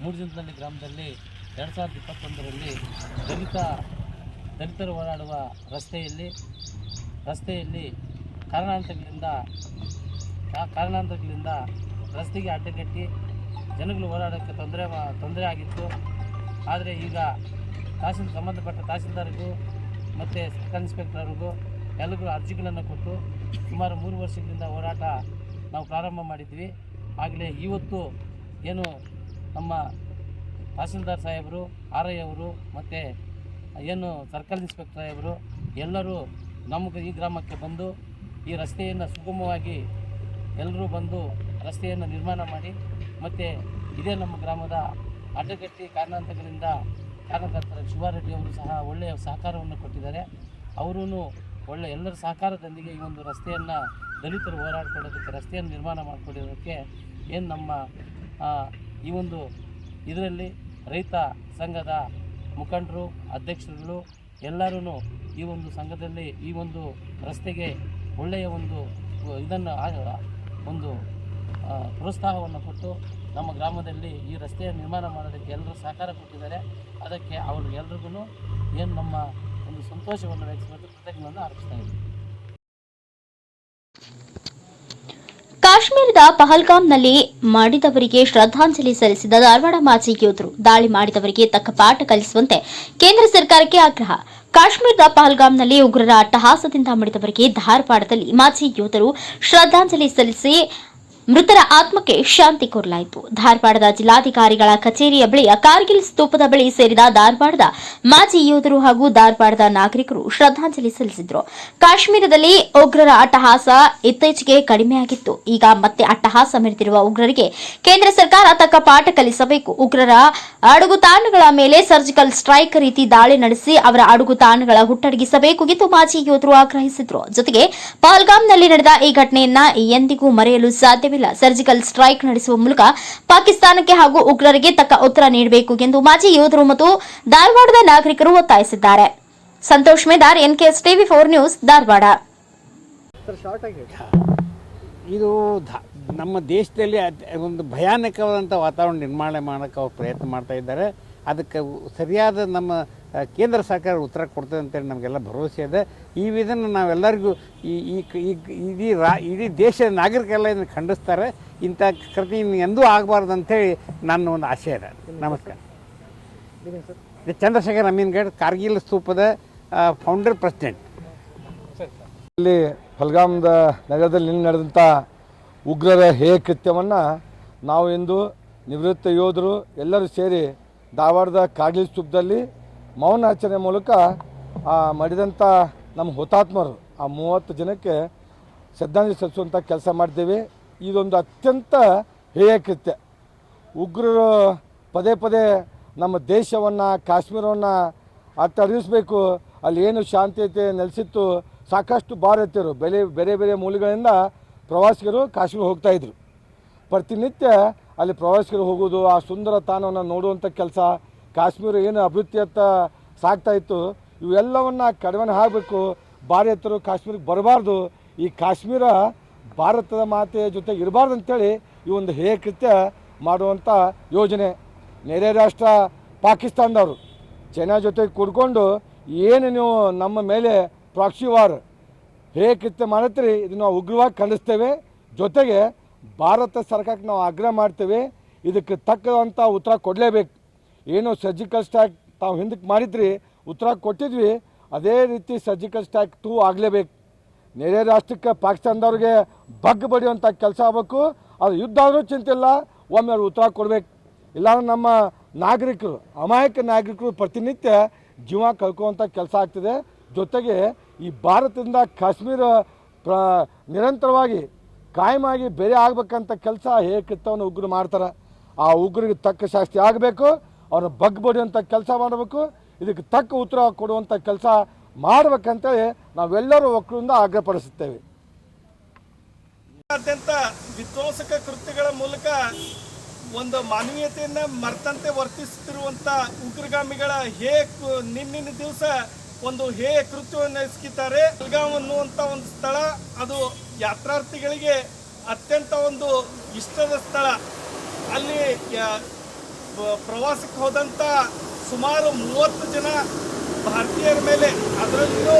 ಮೂಡಜಿಂತನಹಳ್ಳಿ ಗ್ರಾಮದಲ್ಲಿ 2021ರಲ್ಲಿ ದಲಿತರು ಓಡಾಡುವ ರಸ್ತೆಯಲ್ಲಿ ಕಾರಣಾಂತರಗಳಿಂದ ರಸ್ತೆಗೆ ಅಡ್ಡಗಟ್ಟಿ ಜನಗಳು ಓಡಾಡೋಕ್ಕೆ ತೊಂದರೆ ಆಗಿತ್ತು. ಆದರೆ ಈಗ ಸಂಬಂಧಪಟ್ಟ ತಹಸೀಲ್ದಾರ್ಗೂ ಮತ್ತು ಸರ್ಕಲ್ ಇನ್ಸ್ಪೆಕ್ಟರ್ಗೂ ಎಲ್ಲರಿಗೂ ಅರ್ಜಿಗಳನ್ನು ಕೊಟ್ಟು ಸುಮಾರು 3 ವರ್ಷಗಳಿಂದ ಓಡಾಟ ನಾವು ಪ್ರಾರಂಭ ಮಾಡಿದ್ವಿ. ಆಗಲೇ ಇವತ್ತು ಏನು ನಮ್ಮ ತಹಸೀಲ್ದಾರ್ ಸಾಹೇಬರು, RI ಅವರು ಮತ್ತು ಏನು ಸರ್ಕಲ್ ಇನ್ಸ್ಪೆಕ್ಟರ್ ಸಾಹೇಬರು ಎಲ್ಲರೂ ನಮಗೆ ಈ ಗ್ರಾಮಕ್ಕೆ ಬಂದು ಈ ರಸ್ತೆಯನ್ನು ಸುಗಮವಾಗಿ ಎಲ್ಲರೂ ಬಂದು ರಸ್ತೆಯನ್ನು ನಿರ್ಮಾಣ ಮಾಡಿ ಮತ್ತು ಇದೇ ನಮ್ಮ ಗ್ರಾಮದ ಅಡ್ಡಗಟ್ಟಿ ಕಾರಣಾಂತರಗಳಿಂದ ಕಾರ್ಯಕರ್ತರ ಶಿವಾರೆಡ್ಡಿ ಅವರು ಸಹ ಒಳ್ಳೆಯ ಸಹಕಾರವನ್ನು ಕೊಟ್ಟಿದ್ದಾರೆ. ಅವರೂ ಒಳ್ಳೆಯ ಎಲ್ಲರ ಸಹಕಾರದೊಂದಿಗೆ ಈ ಒಂದು ರಸ್ತೆಯನ್ನು ದಲಿತರು ಹೋರಾಡ್ಕೊಳ್ಳೋದಕ್ಕೆ ರಸ್ತೆಯನ್ನು ನಿರ್ಮಾಣ ಮಾಡಿಕೊಡೋದಕ್ಕೆ ಏನು ನಮ್ಮ ಈ ಒಂದು ಇದರಲ್ಲಿ ರೈತ ಸಂಘದ ಮುಖಂಡರು, ಅಧ್ಯಕ್ಷರುಗಳು ಎಲ್ಲರೂ ಈ ಒಂದು ಸಂಘದಲ್ಲಿ ಈ ಒಂದು ರಸ್ತೆಗೆ ಒಳ್ಳೆಯ ಒಂದು ಒಂದು ಪ್ರೋತ್ಸಾಹವನ್ನು ಕೊಟ್ಟು ನಮ್ಮ ಗ್ರಾಮದಲ್ಲಿ ಈ ರಸ್ತೆಯ ನಿರ್ಮಾಣ ಮಾಡೋದಕ್ಕೆ ಎಲ್ಲರೂ ಸಹಕಾರ ಕೊಟ್ಟಿದ್ದಾರೆ. ಅದಕ್ಕೆ ಅವ್ರಿಗೆಲ್ರಿಗೂ ಏನು ನಮ್ಮ ಒಂದು ಸಂತೋಷವನ್ನು ವ್ಯಕ್ತಪಡಿಸಿ ಕೃತಜ್ಞತೆಯನ್ನು ಅರ್ಪಿಸ್ತಾ ಇದ್ದೀವಿ. ಕಾಶ್ಮೀರದ ಪಹಲ್ಗಾಮ್ನಲ್ಲಿ ಮಾಡಿದವರಿಗೆ ಶ್ರದ್ಧಾಂಜಲಿ ಸಲ್ಲಿಸಿದ ಧಾರವಾಡ ಮಾಜಿ ಯೋಧರು ದಾಳಿ ಮಾಡಿದವರಿಗೆ ತಕ್ಕ ಪಾಠ ಕಲಿಸುವಂತೆ ಕೇಂದ್ರ ಸರ್ಕಾರಕ್ಕೆ ಆಗ್ರಹ. ಕಾಶ್ಮೀರದ ಪಹಲ್ಗಾಮ್ನಲ್ಲಿ ಉಗ್ರರ ಅಟ್ಟಹಾಸದಿಂದ ಮಡಿದವರಿಗೆ ಧಾರವಾಡದಲ್ಲಿ ಮಾಜಿ ಯೋಧರು ಶ್ರದ್ಧಾಂಜಲಿ ಸಲ್ಲಿಸಿ ಮೃತರ ಆತ್ಮಕ್ಕೆ ಶಾಂತಿ ಕೋರಲಾಯಿತು. ಧಾರವಾಡದ ಜಿಲ್ಲಾಧಿಕಾರಿಗಳ ಕಚೇರಿಯ ಬಳಿಯ ಕಾರ್ಗಿಲ್ ಸ್ತೂಪದ ಬಳಿ ಸೇರಿದ ಧಾರವಾಡದ ಮಾಜಿ ಯೋಧರು ಹಾಗೂ ಧಾರವಾಡದ ನಾಗರಿಕರು ಶ್ರದ್ಧಾಂಜಲಿ ಸಲ್ಲಿಸಿದರು. ಕಾಶ್ಮೀರದಲ್ಲಿ ಉಗ್ರರ ಅಟ್ಟಹಾಸ ಇತ್ತೀಚೆಗೆ ಕಡಿಮೆಯಾಗಿತ್ತು. ಈಗ ಮತ್ತೆ ಅಟ್ಟಹಾಸ ಮೆರೆದಿರುವ ಉಗ್ರರಿಗೆ ಕೇಂದ್ರ ಸರ್ಕಾರ ತಕ್ಕ ಪಾಠ ಕಲಿಸಬೇಕು. ಉಗ್ರರ ಅಡುಗುತಾಣಗಳ ಮೇಲೆ ಸರ್ಜಿಕಲ್ ಸ್ಟ್ರೈಕ್ ರೀತಿ ದಾಳಿ ನಡೆಸಿ ಅವರ ಅಡುಗುತಾಣಗಳ ಹುಟ್ಟಡಗಿಸಬೇಕು ಎಂದು ಮಾಜಿ ಯೋಧರು ಆಗ್ರಹಿಸಿದರು. ಜೊತೆಗೆ ಪಹಲ್ಗಾಮ್ನಲ್ಲಿ ನಡೆದ ಈ ಘಟನೆಯನ್ನ ಎಂದಿಗೂ ಮರೆಯಲು ಸಾಧ್ಯವಿಲ್ಲ. ಸರ್ಜಿಕಲ್ ಸ್ಟ್ರೈಕ್ ನಡೆಸುವ ಮೂಲಕ ಪಾಕಿಸ್ತಾನಕ್ಕೆ ಹಾಗೂ ಉಗ್ರರಿಗೆ ತಕ್ಕ ಉತ್ತರ ನೀಡಬೇಕು ಎಂದು ಮಾಜಿ ಯೋಧರು ಮತ್ತು ಧಾರವಾಡದ ನಾಗರಿಕರು ಒತ್ತಾಯಿಸಿದ್ದಾರೆ. Santosh Medar, NKS TV4 news, Dharwad. ಇದು ನಮ್ಮ ದೇಶದಲ್ಲಿ ಒಂದು ಭಯಾನಕವಾದಂಥ ವಾತಾವರಣ ನಿರ್ಮಾಣ ಮಾಡೋಕ್ಕೆ ಅವ್ರು ಪ್ರಯತ್ನ ಮಾಡ್ತಾ ಇದ್ದಾರೆ. ಅದಕ್ಕೆ ಸರಿಯಾದ ನಮ್ಮ ಕೇಂದ್ರ ಸರ್ಕಾರ ಉತ್ತರ ಕೊಡ್ತದೆ ಅಂತೇಳಿ ನಮಗೆಲ್ಲ ಭರವಸೆ ಇದೆ. ಈ ಇದನ್ನು ನಾವೆಲ್ಲರಿಗೂ ಇಡೀ ದೇಶದ ನಾಗರಿಕರೆಲ್ಲ ಇದನ್ನು ಖಂಡಿಸ್ತಾರೆ. ಇಂಥ ಕೃತಿ ಎಂದೂ ಆಗಬಾರ್ದು ಅಂಥೇಳಿ ನನ್ನ ಒಂದು ಆಶೆ ಇದೆ. ನಮಸ್ಕಾರ. ಚಂದ್ರಶೇಖರ್ ಅಮೀನ್ಗಢ್, ಕಾರ್ಗಿಲ್ ಸ್ತೂಪದ ಫೌಂಡರ್ ಪ್ರೆಸಿಡೆಂಟ್. ಇಲ್ಲಿ ಪಹಲ್ಗಾಮ್ದ ನಗರದಲ್ಲಿ ನಡೆದಂಥ ಉಗ್ರರ ಹೇಯ ಕೃತ್ಯವನ್ನು ನಾವು ಇಂದು ನಿವೃತ್ತ ಯೋಧರು ಎಲ್ಲರೂ ಸೇರಿ ಧಾರವಾಡದ ಕಾರ್ಗಿಲ್ ಸ್ತೂಪದಲ್ಲಿ ಮೌನಾಚರಣೆ ಮೂಲಕ ಮಡಿದಂಥ ನಮ್ಮ ಹುತಾತ್ಮರು 30 ಜನಕ್ಕೆ ಶ್ರದ್ಧಾಂಜಲಿ ಸಲ್ಲಿಸುವಂಥ ಕೆಲಸ ಮಾಡ್ತೀವಿ. ಇದೊಂದು ಅತ್ಯಂತ ಹೇಯ ಕೃತ್ಯ. ಉಗ್ರರು ಪದೇ ಪದೇ ನಮ್ಮ ದೇಶವನ್ನು, ಕಾಶ್ಮೀರವನ್ನು ಅಟ್ಟಡಿಸಬೇಕು, ಅಲ್ಲಿ ಏನು ಶಾಂತಿಯತೆ ನೆಲೆಸಿತ್ತು, ಸಾಕಷ್ಟು ಭಾರತೀಯರು ಬೇರೆ ಬೇರೆ ಮೂಲಗಳಿಂದ ಪ್ರವಾಸಿಗರು ಕಾಶ್ಮೀರ ಹೋಗ್ತಾಯಿದ್ರು. ಪ್ರತಿನಿತ್ಯ ಅಲ್ಲಿ ಪ್ರವಾಸಿಗರು ಹೋಗೋದು, ಆ ಸುಂದರ ತಾಣವನ್ನು ನೋಡುವಂಥ ಕೆಲಸ, ಕಾಶ್ಮೀರ ಏನು ಅಭಿವೃದ್ಧಿಯತ್ತ ಸಾಗ್ತಾಯಿತ್ತು, ಇವೆಲ್ಲವನ್ನು ಕಡಿಮೆ ಆಗಬೇಕು. ಭಾರತೀಯರು ಕಾಶ್ಮೀರಕ್ಕೆ ಬರಬಾರ್ದು, ಈ ಕಾಶ್ಮೀರ ಭಾರತದ ಮಾತೆಯ ಜೊತೆಗೆ ಇರಬಾರ್ದು ಅಂತೇಳಿ ಈ ಒಂದು ಹೇಯ ಕೃತ್ಯ ಮಾಡುವಂಥ ಯೋಜನೆ. ನೆರೆ ರಾಷ್ಟ್ರ ಪಾಕಿಸ್ತಾನದವರು ಚೈನಾ ಜೊತೆಗೆ ಕೂಡ್ಕೊಂಡು ಏನು ನೀವು ನಮ್ಮ ಮೇಲೆ ಪ್ರಾಕ್ಸಿ ವಾರ್ ಹೇಯ ಕೃತ್ಯ ಮಾಡತ್ತೀರಿ, ಇದು ನಾವು ಉಗ್ರವಾಗಿ ಖಂಡಿಸ್ತೇವೆ. ಜೊತೆಗೆ ಭಾರತ ಸರ್ಕಾರಕ್ಕೆ ನಾವು ಆಗ್ರಹ ಮಾಡ್ತೇವೆ, ಇದಕ್ಕೆ ತಕ್ಕಂಥ ಉತ್ತರ ಕೊಡಲೇಬೇಕು. ಏನು ಸರ್ಜಿಕಲ್ ಸ್ಟ್ರೈಕ್ ತಾವು ಹಿಂದಕ್ಕೆ ಮಾಡಿದ್ರಿ, ಉತ್ತರ ಕೊಟ್ಟಿದ್ವಿ, ಅದೇ ರೀತಿ ಸರ್ಜಿಕಲ್ ಸ್ಟ್ರೈಕ್ 2 ಆಗಲೇಬೇಕು. ನೆರೆ ರಾಷ್ಟ್ರಕ್ಕೆ ಪಾಕಿಸ್ತಾನದವ್ರಿಗೆ ಬಗ್ಗ ಬಡಿಯುವಂಥ ಕೆಲಸ ಆಗಬೇಕು. ಅದು ಯುದ್ಧ ಆದರೂ ಚಿಂತೆ ಇಲ್ಲ, ಒಮ್ಮೆ ಅವ್ರು ಉತ್ತರ ಕೊಡಬೇಕು. ಇಲ್ಲಾಂದ್ರೆ ನಮ್ಮ ನಾಗರಿಕರು, ಅಮಾಯಕ ನಾಗರಿಕರು ಪ್ರತಿನಿತ್ಯ ಜೀವ ಕಳ್ಕೊಳ್ಳುವಂಥ ಕೆಲಸ ಆಗ್ತಿದೆ. ಜೊತೆಗೆ ಈ ಭಾರತದಿಂದ ಕಾಶ್ಮೀರ ನಿರಂತರವಾಗಿ ಕಾಯಮಾಗಿ ಬೇರೆ ಆಗಬೇಕಂತ ಕೆಲಸ ಹೇಕೃತ್ಯವನ್ನು ಉಗ್ರರು ಮಾಡ್ತಾರೆ. ಆ ಉಗ್ರಿಗೆ ತಕ್ಕ ಶಾಸ್ತಿ ಆಗಬೇಕು, ಅವ್ರನ್ನ ಬಗ್ ಬಡಿಯುವಂಥ ಕೆಲಸ ಮಾಡಬೇಕು, ಇದಕ್ಕೆ ತಕ್ಕ ಉತ್ತರ ಕೊಡುವಂಥ ಕೆಲಸ ಮಾಡಬೇಕಂತೇಳಿ ನಾವೆಲ್ಲರೂ ಒಕ್ಕಲಿಂದ ಆಗ್ರಹಪಡಿಸುತ್ತೇವೆ. ಅತ್ಯಂತ ವಿಧ್ವಂಸಕ ಕೃತ್ಯಗಳ ಮೂಲಕ ಒಂದು ಮಾನವೀಯತೆಯನ್ನು ಮರೆತಂತೆ ವರ್ತಿಸುತ್ತಿರುವಂಥ ಉಗ್ರಗಾಮಿಗಳ ನಿನ್ನಿನ ದಿವಸ ಒಂದು ಕೃತ್ಯವನ್ನು ಎಸಗಿದ್ದಾರೆ. ಪಹಲ್ಗಾಮ್ ಅನ್ನುವಂಥ ಒಂದು ಸ್ಥಳ ಅದು ಯಾತ್ರಾರ್ಥಿಗಳಿಗೆ ಅತ್ಯಂತ ಒಂದು ಇಷ್ಟದ ಸ್ಥಳ. ಅಲ್ಲಿ ಪ್ರವಾಸಕ್ಕೆ ಹೋದಂಥ ಸುಮಾರು 30 ಜನ ಭಾರತೀಯರ ಮೇಲೆ, ಅದರಲ್ಲಿಯೂ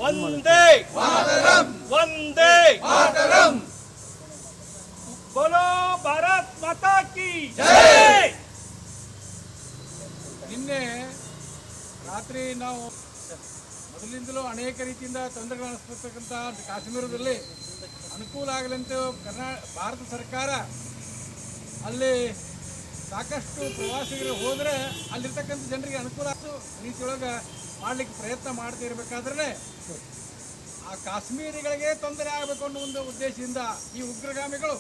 ವಂದೇ ವಂದೇ ಬೋಲೋ ಭಾರತ್ ಮಾತಾ ಕಿ ಜೈ. ನಿನ್ನೆ ರಾತ್ರಿ ನಾವು ಮೊದಲಿಂದಲೂ ಅನೇಕ ರೀತಿಯಿಂದ ತೊಂದರೆಗಳು ಅನಿಸ್ತಿರ್ತಕ್ಕಂಥ ಕಾಶ್ಮೀರದಲ್ಲಿ ಅನುಕೂಲ ಆಗಲಂತೆ ಭಾರತ ಸರ್ಕಾರ ಅಲ್ಲಿ ಸಾಕಷ್ಟು ಪ್ರವಾಸಿಗರು ಹೋದರೆ ಅಲ್ಲಿರ್ತಕ್ಕಂಥ ಜನರಿಗೆ ಅನುಕೂಲ ರೀತಿಯೊಳಗೆ ಮಾಡಲಿಕ್ಕೆ ಪ್ರಯತ್ನ ಮಾಡ್ತಾ ಇರಬೇಕಾದ್ರೆ ಆ ಕಾಶ್ಮೀರಿಗಳಿಗೆ ತೊಂದರೆ ಆಗಬೇಕು ಅನ್ನೋ ಒಂದು ಉದ್ದೇಶದಿಂದ ಈ ಉಗ್ರಗಾಮಿಗಳು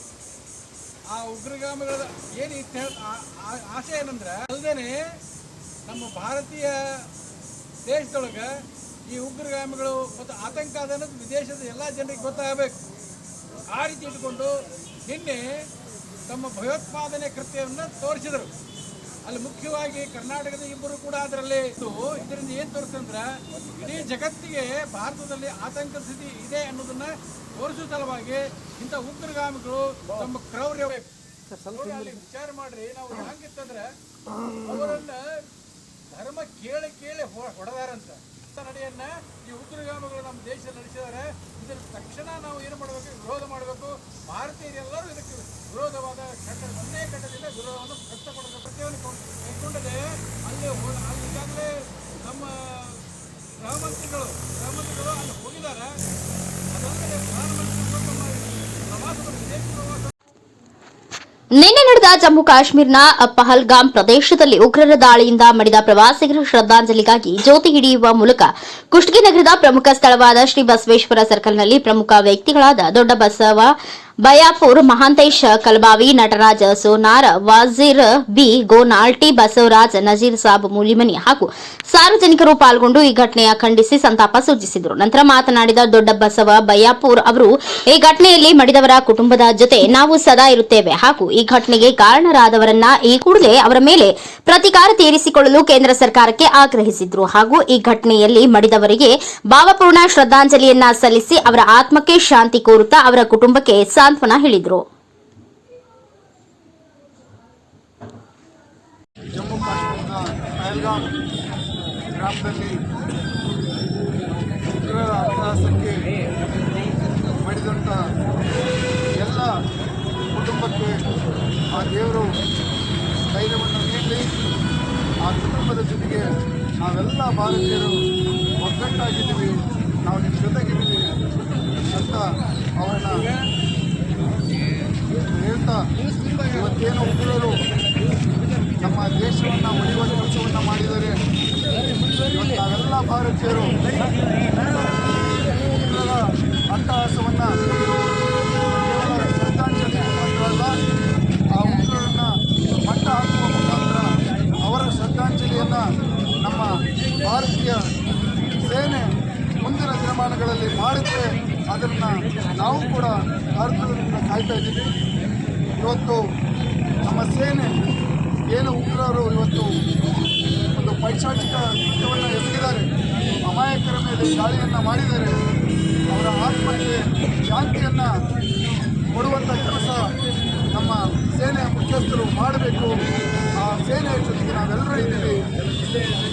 ಏನು ಆಶೆ ಏನಂದ್ರೆ ಅಲ್ಲದೆ ನಮ್ಮ ಭಾರತೀಯ ದೇಶದೊಳಗೆ ಈ ಉಗ್ರಗಾಮಿಗಳು ಮತ್ತು ಆತಂಕ ಅನ್ನೋದು ವಿದೇಶದ ಎಲ್ಲ ಜನರಿಗೆ ಗೊತ್ತಾಗಬೇಕು. ಆ ರೀತಿ ಇಟ್ಕೊಂಡು ನಿನ್ನೆ ತಮ್ಮ ಭಯೋತ್ಪಾದನೆ ಕೃತ್ಯವನ್ನು ತೋರಿಸಿದರು. ಅಲ್ಲಿ ಮುಖ್ಯವಾಗಿ ಕರ್ನಾಟಕದ ಇಬ್ಬರು ಕೂಡ ಅದರಲ್ಲಿ ಇದರಿಂದ ಏನು ತೋರಿಸ್ತಂದ್ರೆ ಇಡೀ ಜಗತ್ತಿಗೆ ಭಾರತದಲ್ಲಿ ಆತಂಕ ಸ್ಥಿತಿ ಇದೆ ಅನ್ನೋದನ್ನ ತೋರಿಸುವ ಸಲುವಾಗಿ ಇಂಥ ಉಗ್ರಗಾಮಿಗಳು ತಮ್ಮ ಕ್ರೌರ್ಯ ವಿಚಾರ ಮಾಡ್ರಿ. ನಾವು ಹಂಗಿತ್ತಂದ್ರೆ ಅವರನ್ನ ಧರ್ಮ ಕೇಳಿ ಹೊಡೆದಾರಂತ ನಡೆಯನ್ನ ಈ ಉಗ್ರಗಾಮಿಗಳು ನಮ್ಮ ದೇಶದಲ್ಲಿ ನಡೆಸಿದ್ದಾರೆ. ಇದರ ತಕ್ಷಣ ನಾವು ಏನು ಮಾಡಬೇಕು, ವಿರೋಧ ಮಾಡಬೇಕು. ಭಾರತೀಯರೆಲ್ಲರೂ ಇದಕ್ಕೆ ವಿರೋಧವಾದ ಒಂದೇ ಘಟ್ಟದಿಂದ ವಿರೋಧವನ್ನು ವ್ಯಕ್ತಪಡಿಸುವ ಪ್ರತಿಯನ್ನು ಕೈಗೊಂಡದೆ. ಅಲ್ಲಿ ಈಗಾಗಲೇ ನಮ್ಮ ಗೃಹ ಮಂತ್ರಿಗಳು ಅಲ್ಲಿ ಹೋಗಿದ್ದಾರೆ. ಅದಲ್ಲದೆ ಪ್ರಧಾನಮಂತ್ರಿ ಪ್ರವಾಸ ವಿದೇಶಿ ಪ್ರವಾಸ ನಿನ್ನೆ ನಡೆದ ಜಮ್ಮು ಕಾಶ್ಮೀರ್ನ ಪಹಲ್ಗಾಮ್ ಪ್ರದೇಶದಲ್ಲಿ ಉಗ್ರರ ದಾಳಿಯಿಂದ ಮಡಿದ ಪ್ರವಾಸಿಗರ ಶ್ರದ್ಧಾಂಜಲಿಗಾಗಿ ಜ್ಯೋತಿ ಹಿಡಿಯುವ ಮೂಲಕ ಕುಷ್ಟಗಿ ನಗರದ ಪ್ರಮುಖ ಸ್ಥಳವಾದ ಶ್ರೀ ಬಸವೇಶ್ವರ ಸರ್ಕಲ್ನಲ್ಲಿ ಪ್ರಮುಖ ವ್ಯಕ್ತಿಗಳಾದ ದೊಡ್ಡ ಬಸವ ಬಯಾಪುರ್, ಮಹಾಂತೇಶ್ ಕಲಬಾವಿ, ನಟರಾಜ್ ಸೋನಾರ್, ವಾಜೀರ್ ಬಿ ಗೋನಾಳ್, ಟಿ ಬಸವರಾಜ್, ನಜೀರ್ ಸಾಬ್ ಮೂಲಿಮನಿ ಹಾಗೂ ಸಾರ್ವಜನಿಕರು ಪಾಲ್ಗೊಂಡು ಈ ಘಟನೆಯ ಖಂಡಿಸಿ ಸಂತಾಪ ಸೂಚಿಸಿದರು. ನಂತರ ಮಾತನಾಡಿದ ದೊಡ್ಡ ಬಸವ ಬಯಾಪುರ್ ಅವರು, ಈ ಘಟನೆಯಲ್ಲಿ ಮಡಿದವರ ಕುಟುಂಬದ ಜೊತೆ ನಾವು ಸದಾ ಇರುತ್ತೇವೆ ಹಾಗೂ ಈ ಘಟನೆಗೆ ಕಾರಣರಾದವರನ್ನ ಈ ಕೂಡಲೇ ಅವರ ಮೇಲೆ ಪ್ರತೀಕಾರ ತೀರಿಸಿಕೊಳ್ಳಲು ಕೇಂದ್ರ ಸರ್ಕಾರಕ್ಕೆ ಆಗ್ರಹಿಸಿದ್ರು ಹಾಗೂ ಈ ಘಟನೆಯಲ್ಲಿ ಮಡಿದವರಿಗೆ ಭಾವಪೂರ್ಣ ಶ್ರದ್ಧಾಂಜಲಿಯನ್ನ ಸಲ್ಲಿಸಿ ಅವರ ಆತ್ಮಕ್ಕೆ ಶಾಂತಿ ಕೋರುತ್ತಾ ಅವರ ಕುಟುಂಬಕ್ಕೆ ಸಾಂತ್ವನ ಹೇಳಿದರು. ಜಮ್ಮು ಕಾಶ್ಮೀರದ ಪಹಲ್ಗಾಮ್ ಗ್ರಾಮದಲ್ಲಿ ಉಗ್ರರ ಅಟ್ಟಹಾಸಕ್ಕೆ ಮಡಿದಂಥ ಎಲ್ಲ ಕುಟುಂಬಕ್ಕೆ ಆ ದೇವರು ಧೈರ್ಯವನ್ನು ನೀಡಲಿ. ಆ ಕುಟುಂಬದ ಜೊತೆಗೆ ನಾವೆಲ್ಲ ಭಾರತೀಯರು ಒಗ್ಗಟ್ಟಾಗಿದ್ದೀವಿ, ನಾವು ನಿಮ್ಮ ಜೊತೆಗಿದ್ದೀವಿ ಅಂತ ಅವರನ್ನು ಹೇಳ್ತಾ, ಇವತ್ತೇನು ಉಗ್ರರು ನಮ್ಮ ದೇಶವನ್ನು ಮಡಿಯುವ ಕೆಲಸವನ್ನು ಮಾಡಿದ್ದಾರೆ. ಇವತ್ತು ನಾವೆಲ್ಲ ಭಾರತೀಯರು ಉಗ್ರರ ಅಟ್ಟಹಾಸವನ್ನು ಕೇವಲ ಶ್ರದ್ಧಾಂಜಲಿ ಮುಖಾಂತರ ಆ ಉಗ್ರರನ್ನು ಮಟ್ಟ ಹಾಕುವ ಮುಖಾಂತರ ಅವರ ಶ್ರದ್ಧಾಂಜಲಿಯನ್ನು ನಮ್ಮ ಭಾರತೀಯ ಸೇನೆ ಮುಂದಿನ ದಿನಮಾನಗಳಲ್ಲಿ ಮಾಡಿದ್ರೆ ಅದನ್ನು ನಾವು ಕೂಡ ಭಾರತದಿಂದ ಕಾಯ್ತಾ ಇದ್ದೀವಿ. ಇವತ್ತು ನಮ್ಮ ಸೇನೆ ಏನು ಉಗ್ರರು ಇವತ್ತು ಒಂದು ಪೈಶಾಚಿಕ ಕೃತ್ಯವನ್ನು ಎಸಗಿದ್ದಾರೆ, ಅಮಾಯಕರ ಮೇಲೆ ದಾಳಿಯನ್ನು ಮಾಡಿದ್ದಾರೆ. ಅವರ ಆತ್ಮಕ್ಕೆ ಶಾಂತಿಯನ್ನು ಕೊಡುವಂಥ ಕೆಲಸ ನಮ್ಮ ಸೇನೆಯ ಮುಖ್ಯಸ್ಥರು ಮಾಡಬೇಕು. ಆ ಸೇನೆಯ ಜೊತೆಗೆ ನಾವೆಲ್ಲರೂ ಇದ್ದೀವಿ.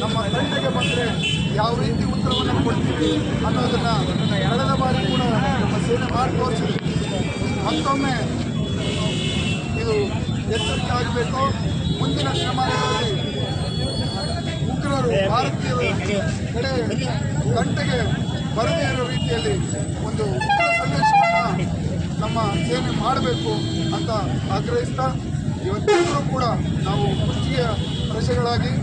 ನಮ್ಮ ತಂಡೆಗೆ ಬಂದರೆ ಯಾವ ರೀತಿ ಉತ್ತರವನ್ನು ಕೊಡ್ತೀವಿ ಅನ್ನೋದನ್ನು ಕಳೆದ ಬಾರಿ ಕೂಡ ನಮ್ಮ ಸೇನೆ ಮಾಡಿ ತೋರಿಸಿದೆ. ಮತ್ತೊಮ್ಮೆ ಇದು ಎಚ್ಚರಿಕೆ ಆಗಬೇಕು. ಮುಂದಿನ ದಿನಮಾನಗಳಲ್ಲಿ ಉಗ್ರರು ಭಾರತೀಯರ ಕಡೆ ಗಂಟೆಗೆ ಬರದೇ ಇರೋ ರೀತಿಯಲ್ಲಿ ಒಂದು ಉಗ್ರ ಸಂದೇಶವನ್ನು ನಮ್ಮ ಸೇನೆ ಮಾಡಬೇಕು ಅಂತ ಆಗ್ರಹಿಸ್ತಾ, ಇವತ್ತೆಲ್ಲರೂ ಕೂಡ ನಾವು ಕುಷ್ಟಗಿಯ ಪ್ರಜೆಗಳಾಗಿ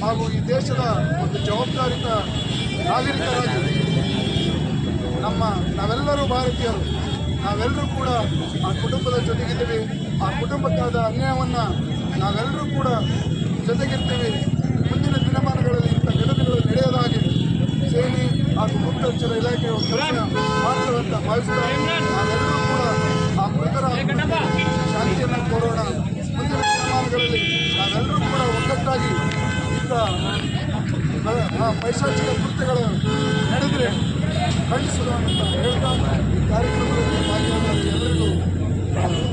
ಹಾಗೂ ಈ ದೇಶದ ಒಂದು ಜವಾಬ್ದಾರಿತ ನಾಗರಿಕರಾಗಿ ನಾವೆಲ್ಲರೂ ಭಾರತೀಯರು ನಾವೆಲ್ಲರೂ ಕೂಡ ಆ ಕುಟುಂಬದ ಜೊತೆಗಿದ್ದೀವಿ. ಆ ಕುಟುಂಬಕ್ಕಾದ ಅನ್ಯಾಯವನ್ನು ನಾವೆಲ್ಲರೂ ಕೂಡ ಜೊತೆಗಿರ್ತೀವಿ. ಮುಂದಿನ ದಿನಮಾನಗಳಲ್ಲಿ ಇಂಥ ಘಟನೆಗಳು ನಡೆಯದಾಗಿ ಸೇನೆ ಹಾಗೂ ಗುಪ್ತಚರ ಇಲಾಖೆಯ ಕೆಲಸ ಮಾಡ್ತವೆ ಅಂತ ಭಾವಿಸ್ತಾ ನಾವೆಲ್ಲರೂ ಕೂಡ ಆ ಮೃತರ ಶಾಂತಿಯನ್ನು ಕೋರೋಣ. ಮುಂದಿನ ದಿನಮಾನಗಳಲ್ಲಿ ನಾವೆಲ್ಲರೂ ಕೂಡ ಒಗ್ಗಟ್ಟಾಗಿ ಇಂಥ ಪೈಶಾಚಿಕ ಕೃತ್ಯಗಳು ನಡೆದರೆ ಖಂಡಿಸೋಣ ಅಂತ ಹೇಳ್ತಾ ಈ ಕಾರ್ಯಕ್ರಮದಲ್ಲಿ ಭಾಗಿಯಾದ ಎಲ್ಲರಿಗೂ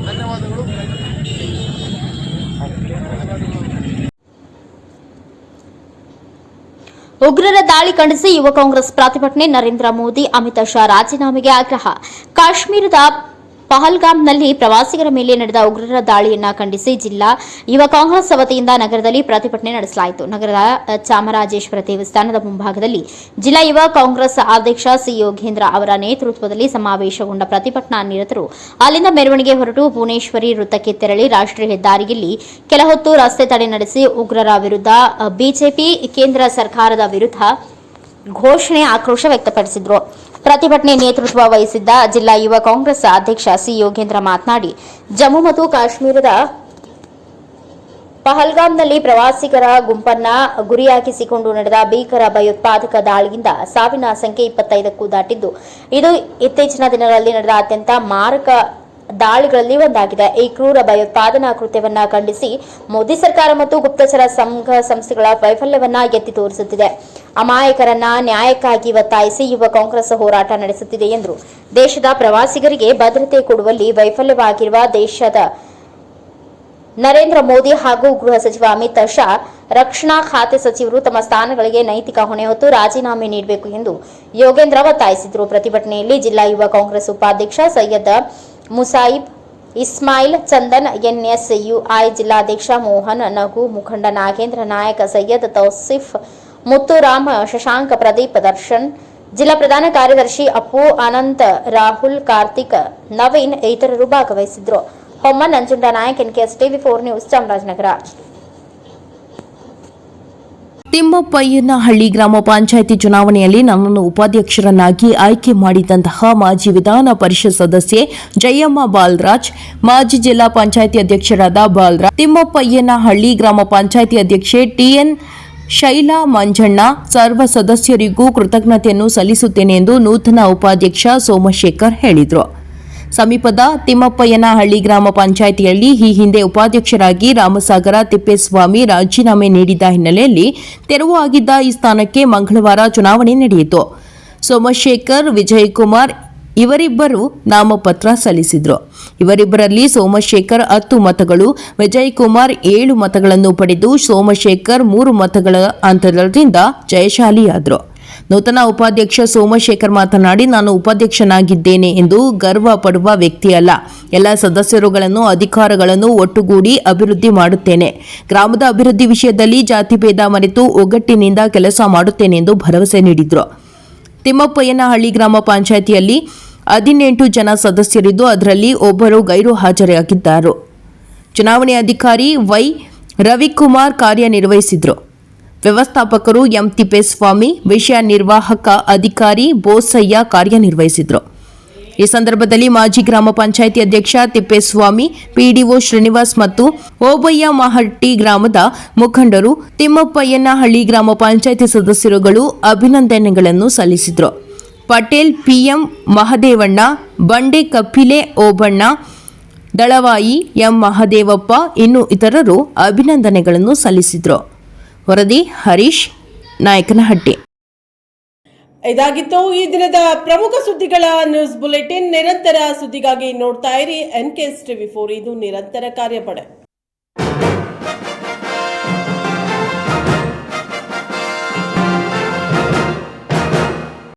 ಧನ್ಯವಾದಗಳು. ಉಗ್ರರ ದಾಳಿ ಖಂಡಿಸಿ ಯುವ ಕಾಂಗ್ರೆಸ್ ಪ್ರತಿಭಟನೆ. ನರೇಂದ್ರ ಮೋದಿ ಅಮಿತ್ ಶಾ ರಾಜೀನಾಮೆಗೆ ಆಗ್ರಹ. ಕಾಶ್ಮೀರದ ಪಹಲ್ಗಾಮ್ನಲ್ಲಿ ಪ್ರವಾಸಿಗರ ಮೇಲೆ ನಡೆದ ಉಗ್ರರ ದಾಳಿಯನ್ನು ಖಂಡಿಸಿ ಜಿಲ್ಲಾ ಯುವ ಕಾಂಗ್ರೆಸ್ ವತಿಯಿಂದ ನಗರದಲ್ಲಿ ಪ್ರತಿಭಟನೆ ನಡೆಸಲಾಯಿತು. ನಗರದ ಚಾಮರಾಜೇಶ್ವರ ದೇವಸ್ಥಾನದ ಮುಂಭಾಗದಲ್ಲಿ ಜಿಲ್ಲಾ ಯುವ ಕಾಂಗ್ರೆಸ್ ಅಧ್ಯಕ್ಷ ಸಿ ಯೋಗೇಂದ್ರ ಅವರ ನೇತೃತ್ವದಲ್ಲಿ ಸಮಾವೇಶಗೊಂಡ ಪ್ರತಿಭಟನಾ ನಿರತರು ಅಲ್ಲಿಂದ ಮೆರವಣಿಗೆ ಹೊರಟು ಭುವನೇಶ್ವರಿ ವೃತ್ತಕ್ಕೆ ತೆರಳಿ ರಾಷ್ಟ್ರೀಯ ಹೆದ್ದಾರಿಯಲ್ಲಿ ಕೆಲ ಹೊತ್ತು ರಸ್ತೆ ತಡೆ ನಡೆಸಿ ಉಗ್ರರ ವಿರುದ್ಧ ಬಿಜೆಪಿ ಕೇಂದ್ರ ಸರ್ಕಾರದ ವಿರುದ್ಧ ಘೋಷಣೆ ಆಕ್ರೋಶ ವ್ಯಕ್ತಪಡಿಸಿದರು. ಪ್ರತಿಭಟನೆ ನೇತೃತ್ವ ವಹಿಸಿದ್ದ ಜಿಲ್ಲಾ ಯುವ ಕಾಂಗ್ರೆಸ್ ಅಧ್ಯಕ್ಷ ಸಿ ಯೋಗೇಂದ್ರ ಮಾತನಾಡಿ, ಜಮ್ಮು ಮತ್ತು ಕಾಶ್ಮೀರದ ಪಹಲ್ಗಾಮ್ನಲ್ಲಿ ಪ್ರವಾಸಿಗರ ಗುಂಪನ್ನ ಗುರಿಯಾಗಿಸಿಕೊಂಡು ನಡೆದ ಭೀಕರ ಭಯೋತ್ಪಾದಕ ದಾಳಿಯಿಂದ ಸಾವಿನ ಸಂಖ್ಯೆ 25ಕ್ಕೂ ದಾಟಿದ್ದು, ಇದು ಇತ್ತೀಚಿನ ದಿನಗಳಲ್ಲಿ ನಡೆದ ಅತ್ಯಂತ ಮಾರಕ ದಾಳಿಗಳಲ್ಲಿ ಒಂದಾಗಿದೆ. ಈ ಕ್ರೂರ ಭಯೋತ್ಪಾದನಾ ಕೃತ್ಯವನ್ನ ಖಂಡಿಸಿ ಮೋದಿ ಸರ್ಕಾರ ಮತ್ತು ಗುಪ್ತಚರ ಸಂಘ ಸಂಸ್ಥೆಗಳ ವೈಫಲ್ಯವನ್ನ ಎತ್ತಿ ತೋರಿಸುತ್ತಿದೆ. ಅಮಾಯಕರನ್ನ ನ್ಯಾಯಕ್ಕಾಗಿ ಒತ್ತಾಯಿಸಿ ಯುವ ಕಾಂಗ್ರೆಸ್ ಹೋರಾಟ ನಡೆಸುತ್ತಿದೆ ಎಂದರು. ದೇಶದ ಪ್ರವಾಸಿಗರಿಗೆ ಭದ್ರತೆ ಕೊಡುವಲ್ಲಿ ವೈಫಲ್ಯವಾಗಿರುವ ದೇಶದ ನರೇಂದ್ರ ಮೋದಿ ಹಾಗೂ ಗೃಹ ಸಚಿವ ಅಮಿತ್ ಶಾ, ರಕ್ಷಣಾ ಖಾತೆ ಸಚಿವರು ತಮ್ಮ ಸ್ಥಾನಗಳಿಗೆ ನೈತಿಕ ಹೊಣೆ ಹೊತ್ತು ರಾಜೀನಾಮೆ ನೀಡಬೇಕು ಎಂದು ಯೋಗೇಂದ್ರ ಒತ್ತಾಯಿಸಿದರು. ಪ್ರತಿಭಟನೆಯಲ್ಲಿ ಜಿಲ್ಲಾ ಯುವ ಕಾಂಗ್ರೆಸ್ ಉಪಾಧ್ಯಕ್ಷ ಸೈಯದ್ ಮುಸಾಯಿಬ್, ಇಸ್ಮಾಯಿಲ್, ಚಂದನ್, ಎನ್ಎಸ್ಯುಐ ಜಿಲ್ಲಾಧ್ಯಕ್ಷ ಮೋಹನ್, ನಗು ಮುಖಂಡ ನಾಗೇಂದ್ರ ನಾಯಕ್, ಸೈಯದ್ ತೌಸಿಫ್, ಮುತ್ತುರಾಮ್, ಶಶಾಂಕ್, ಪ್ರದೀಪ್, ದರ್ಶನ್, ಜಿಲ್ಲಾ ಪ್ರಧಾನ ಕಾರ್ಯದರ್ಶಿ ಅಪ್ಪು, ಅನಂತ್, ರಾಹುಲ್, ಕಾರ್ತಿಕ್, ನವೀನ್ ಇತರರು ಭಾಗವಹಿಸಿದ್ರು. ಹೊಮ್ಮ ನಂಜುಂಡ ನಾಯಕ್, ಎನ್ಕೆಎಸ್ ಟಿವಿ4 ನ್ಯೂಸ್, ಚಾಮರಾಜನಗರ. ತಿಮ್ಮಪ್ಪಯ್ಯನಹಳ್ಳಿ ಗ್ರಾಮ ಪಂಚಾಯಿತಿ ಚುನಾವಣೆಯಲ್ಲಿ ನನ್ನನ್ನು ಉಪಾಧ್ಯಕ್ಷರನ್ನಾಗಿ ಆಯ್ಕೆ ಮಾಡಿದಂತಹ ಮಾಜಿ ವಿಧಾನ ಪರಿಷತ್ ಸದಸ್ಯೆ ಜಯಮ್ಮ ಬಾಲರಾಜ್, ಮಾಜಿ ಜಿಲ್ಲಾ ಪಂಚಾಯಿತಿ ಅಧ್ಯಕ್ಷರಾದ ಬಾಲರಾಜ್, ತಿಮ್ಮಪ್ಪಯ್ಯನಹಳ್ಳಿ ಗ್ರಾಮ ಪಂಚಾಯಿತಿ ಅಧ್ಯಕ್ಷೆ ಟಿಎನ್ ಶೈಲಾ ಮಂಜಣ್ಣ, ಸರ್ವ ಸದಸ್ಯರಿಗೂ ಕೃತಜ್ಞತೆಯನ್ನು ಸಲ್ಲಿಸುತ್ತೇನೆ ಎಂದು ನೂತನ ಉಪಾಧ್ಯಕ್ಷ ಸೋಮಶೇಖರ್ ಹೇಳಿದರು. ಸಮೀಪದ ತಿಮ್ಮಪ್ಪಯ್ಯನಹಳ್ಳಿ ಗ್ರಾಮ ಪಂಚಾಯಿತಿಯಲ್ಲಿ ಈ ಹಿಂದೆ ಉಪಾಧ್ಯಕ್ಷರಾಗಿ ರಾಮಸಾಗರ ತಿಪ್ಪೇಸ್ವಾಮಿ ರಾಜೀನಾಮೆ ನೀಡಿದ್ದ ಹಿನ್ನೆಲೆಯಲ್ಲಿ ತೆರವು ಆಗಿದ್ದ ಈ ಸ್ಥಾನಕ್ಕೆ ಮಂಗಳವಾರ ಚುನಾವಣೆ ನಡೆಯಿತು. ಸೋಮಶೇಖರ್, ವಿಜಯಕುಮಾರ್ ಇವರಿಬ್ಬರು ನಾಮಪತ್ರ ಸಲ್ಲಿಸಿದರು. ಇವರಿಬ್ಬರಲ್ಲಿ ಸೋಮಶೇಖರ್ 10 ಮತಗಳು, ವಿಜಯಕುಮಾರ್ 7 ಮತಗಳನ್ನು ಪಡೆದು ಸೋಮಶೇಖರ್ 3 ಮತಗಳ ಅಂತರದಿಂದ ಜಯಶಾಲಿಯಾದರು. ನೂತನ ಉಪಾಧ್ಯಕ್ಷ ಸೋಮಶೇಖರ್ ಮಾತನಾಡಿ, ನಾನು ಉಪಾಧ್ಯಕ್ಷನಾಗಿದ್ದೇನೆ ಎಂದು ಗರ್ವ ಪಡುವ ವ್ಯಕ್ತಿಯಲ್ಲ. ಎಲ್ಲ ಸದಸ್ಯರುಗಳನ್ನು ಅಧಿಕಾರಗಳನ್ನು ಒಟ್ಟುಗೂಡಿ ಅಭಿವೃದ್ಧಿ ಮಾಡುತ್ತೇನೆ. ಗ್ರಾಮದ ಅಭಿವೃದ್ಧಿ ವಿಷಯದಲ್ಲಿ ಜಾತಿ ಭೇದ ಮರೆತು ಒಗ್ಗಟ್ಟಿನಿಂದ ಕೆಲಸ ಮಾಡುತ್ತೇನೆ ಎಂದು ಭರವಸೆ ನೀಡಿದರು. ತಿಮ್ಮಪ್ಪಯ್ಯನಹಳ್ಳಿ ಗ್ರಾಮ ಪಂಚಾಯಿತಿಯಲ್ಲಿ 18 ಜನ ಸದಸ್ಯರಿದ್ದು ಅದರಲ್ಲಿ ಒಬ್ಬರು ಗೈರು ಹಾಜರಾಗಿದ್ದರು. ಚುನಾವಣೆ ಅಧಿಕಾರಿ ವೈ ರವಿಕುಮಾರ್ ಕಾರ್ಯನಿರ್ವಹಿಸಿದರು. ವ್ಯವಸ್ಥಾಪಕರು ಎಂ ತಿಪ್ಪೇಸ್ವಾಮಿ, ವಿಷಯ ನಿರ್ವಾಹಕ ಅಧಿಕಾರಿ ಬೋಸಯ್ಯ ಕಾರ್ಯನಿರ್ವಹಿಸಿದರು. ಈ ಸಂದರ್ಭದಲ್ಲಿ ಮಾಜಿ ಗ್ರಾಮ ಪಂಚಾಯಿತಿ ಅಧ್ಯಕ್ಷ ತಿಪ್ಪೇಸ್ವಾಮಿ, ಪಿಡಿಒ ಶ್ರೀನಿವಾಸ್ ಮತ್ತು ಓಬಯ್ಯ ಮಹಟ್ಟಿ ಗ್ರಾಮದ ಮುಖಂಡರು, ತಿಮ್ಮಪ್ಪಯ್ಯನಹಳ್ಳಿ ಗ್ರಾಮ ಪಂಚಾಯಿತಿ ಸದಸ್ಯರುಗಳು ಅಭಿನಂದನೆಗಳನ್ನು ಸಲ್ಲಿಸಿದರು. ಪಟೇಲ್, ಪಿಎಂ ಮಹದೇವಣ್ಣ, ಬಂಡೆ ಕಪಿಲೆ ಓಬಣ್ಣ, ದಳವಾಯಿ ಎಂ ಮಹದೇವಪ್ಪ ಇನ್ನು ಇತರರು ಅಭಿನಂದನೆಗಳನ್ನು ಸಲ್ಲಿಸಿದರು. ವರದಿ ಹರೀಶ್, ನಾಯಕನಹಟ್ಟಿ. ಇದಾಗಿತ್ತು ಈ ದಿನದ ಪ್ರಮುಖ ಸುದ್ದಿಗಳ ನ್ಯೂಸ್ ಬುಲೆಟಿನ್. ನಿರಂತರ ಸುದ್ದಿಗಾಗಿ ನೋಡ್ತಾ ಇರಿ NKS TV4, ಇದು ನಿರಂತರ ಕಾರ್ಯಪಡೆ.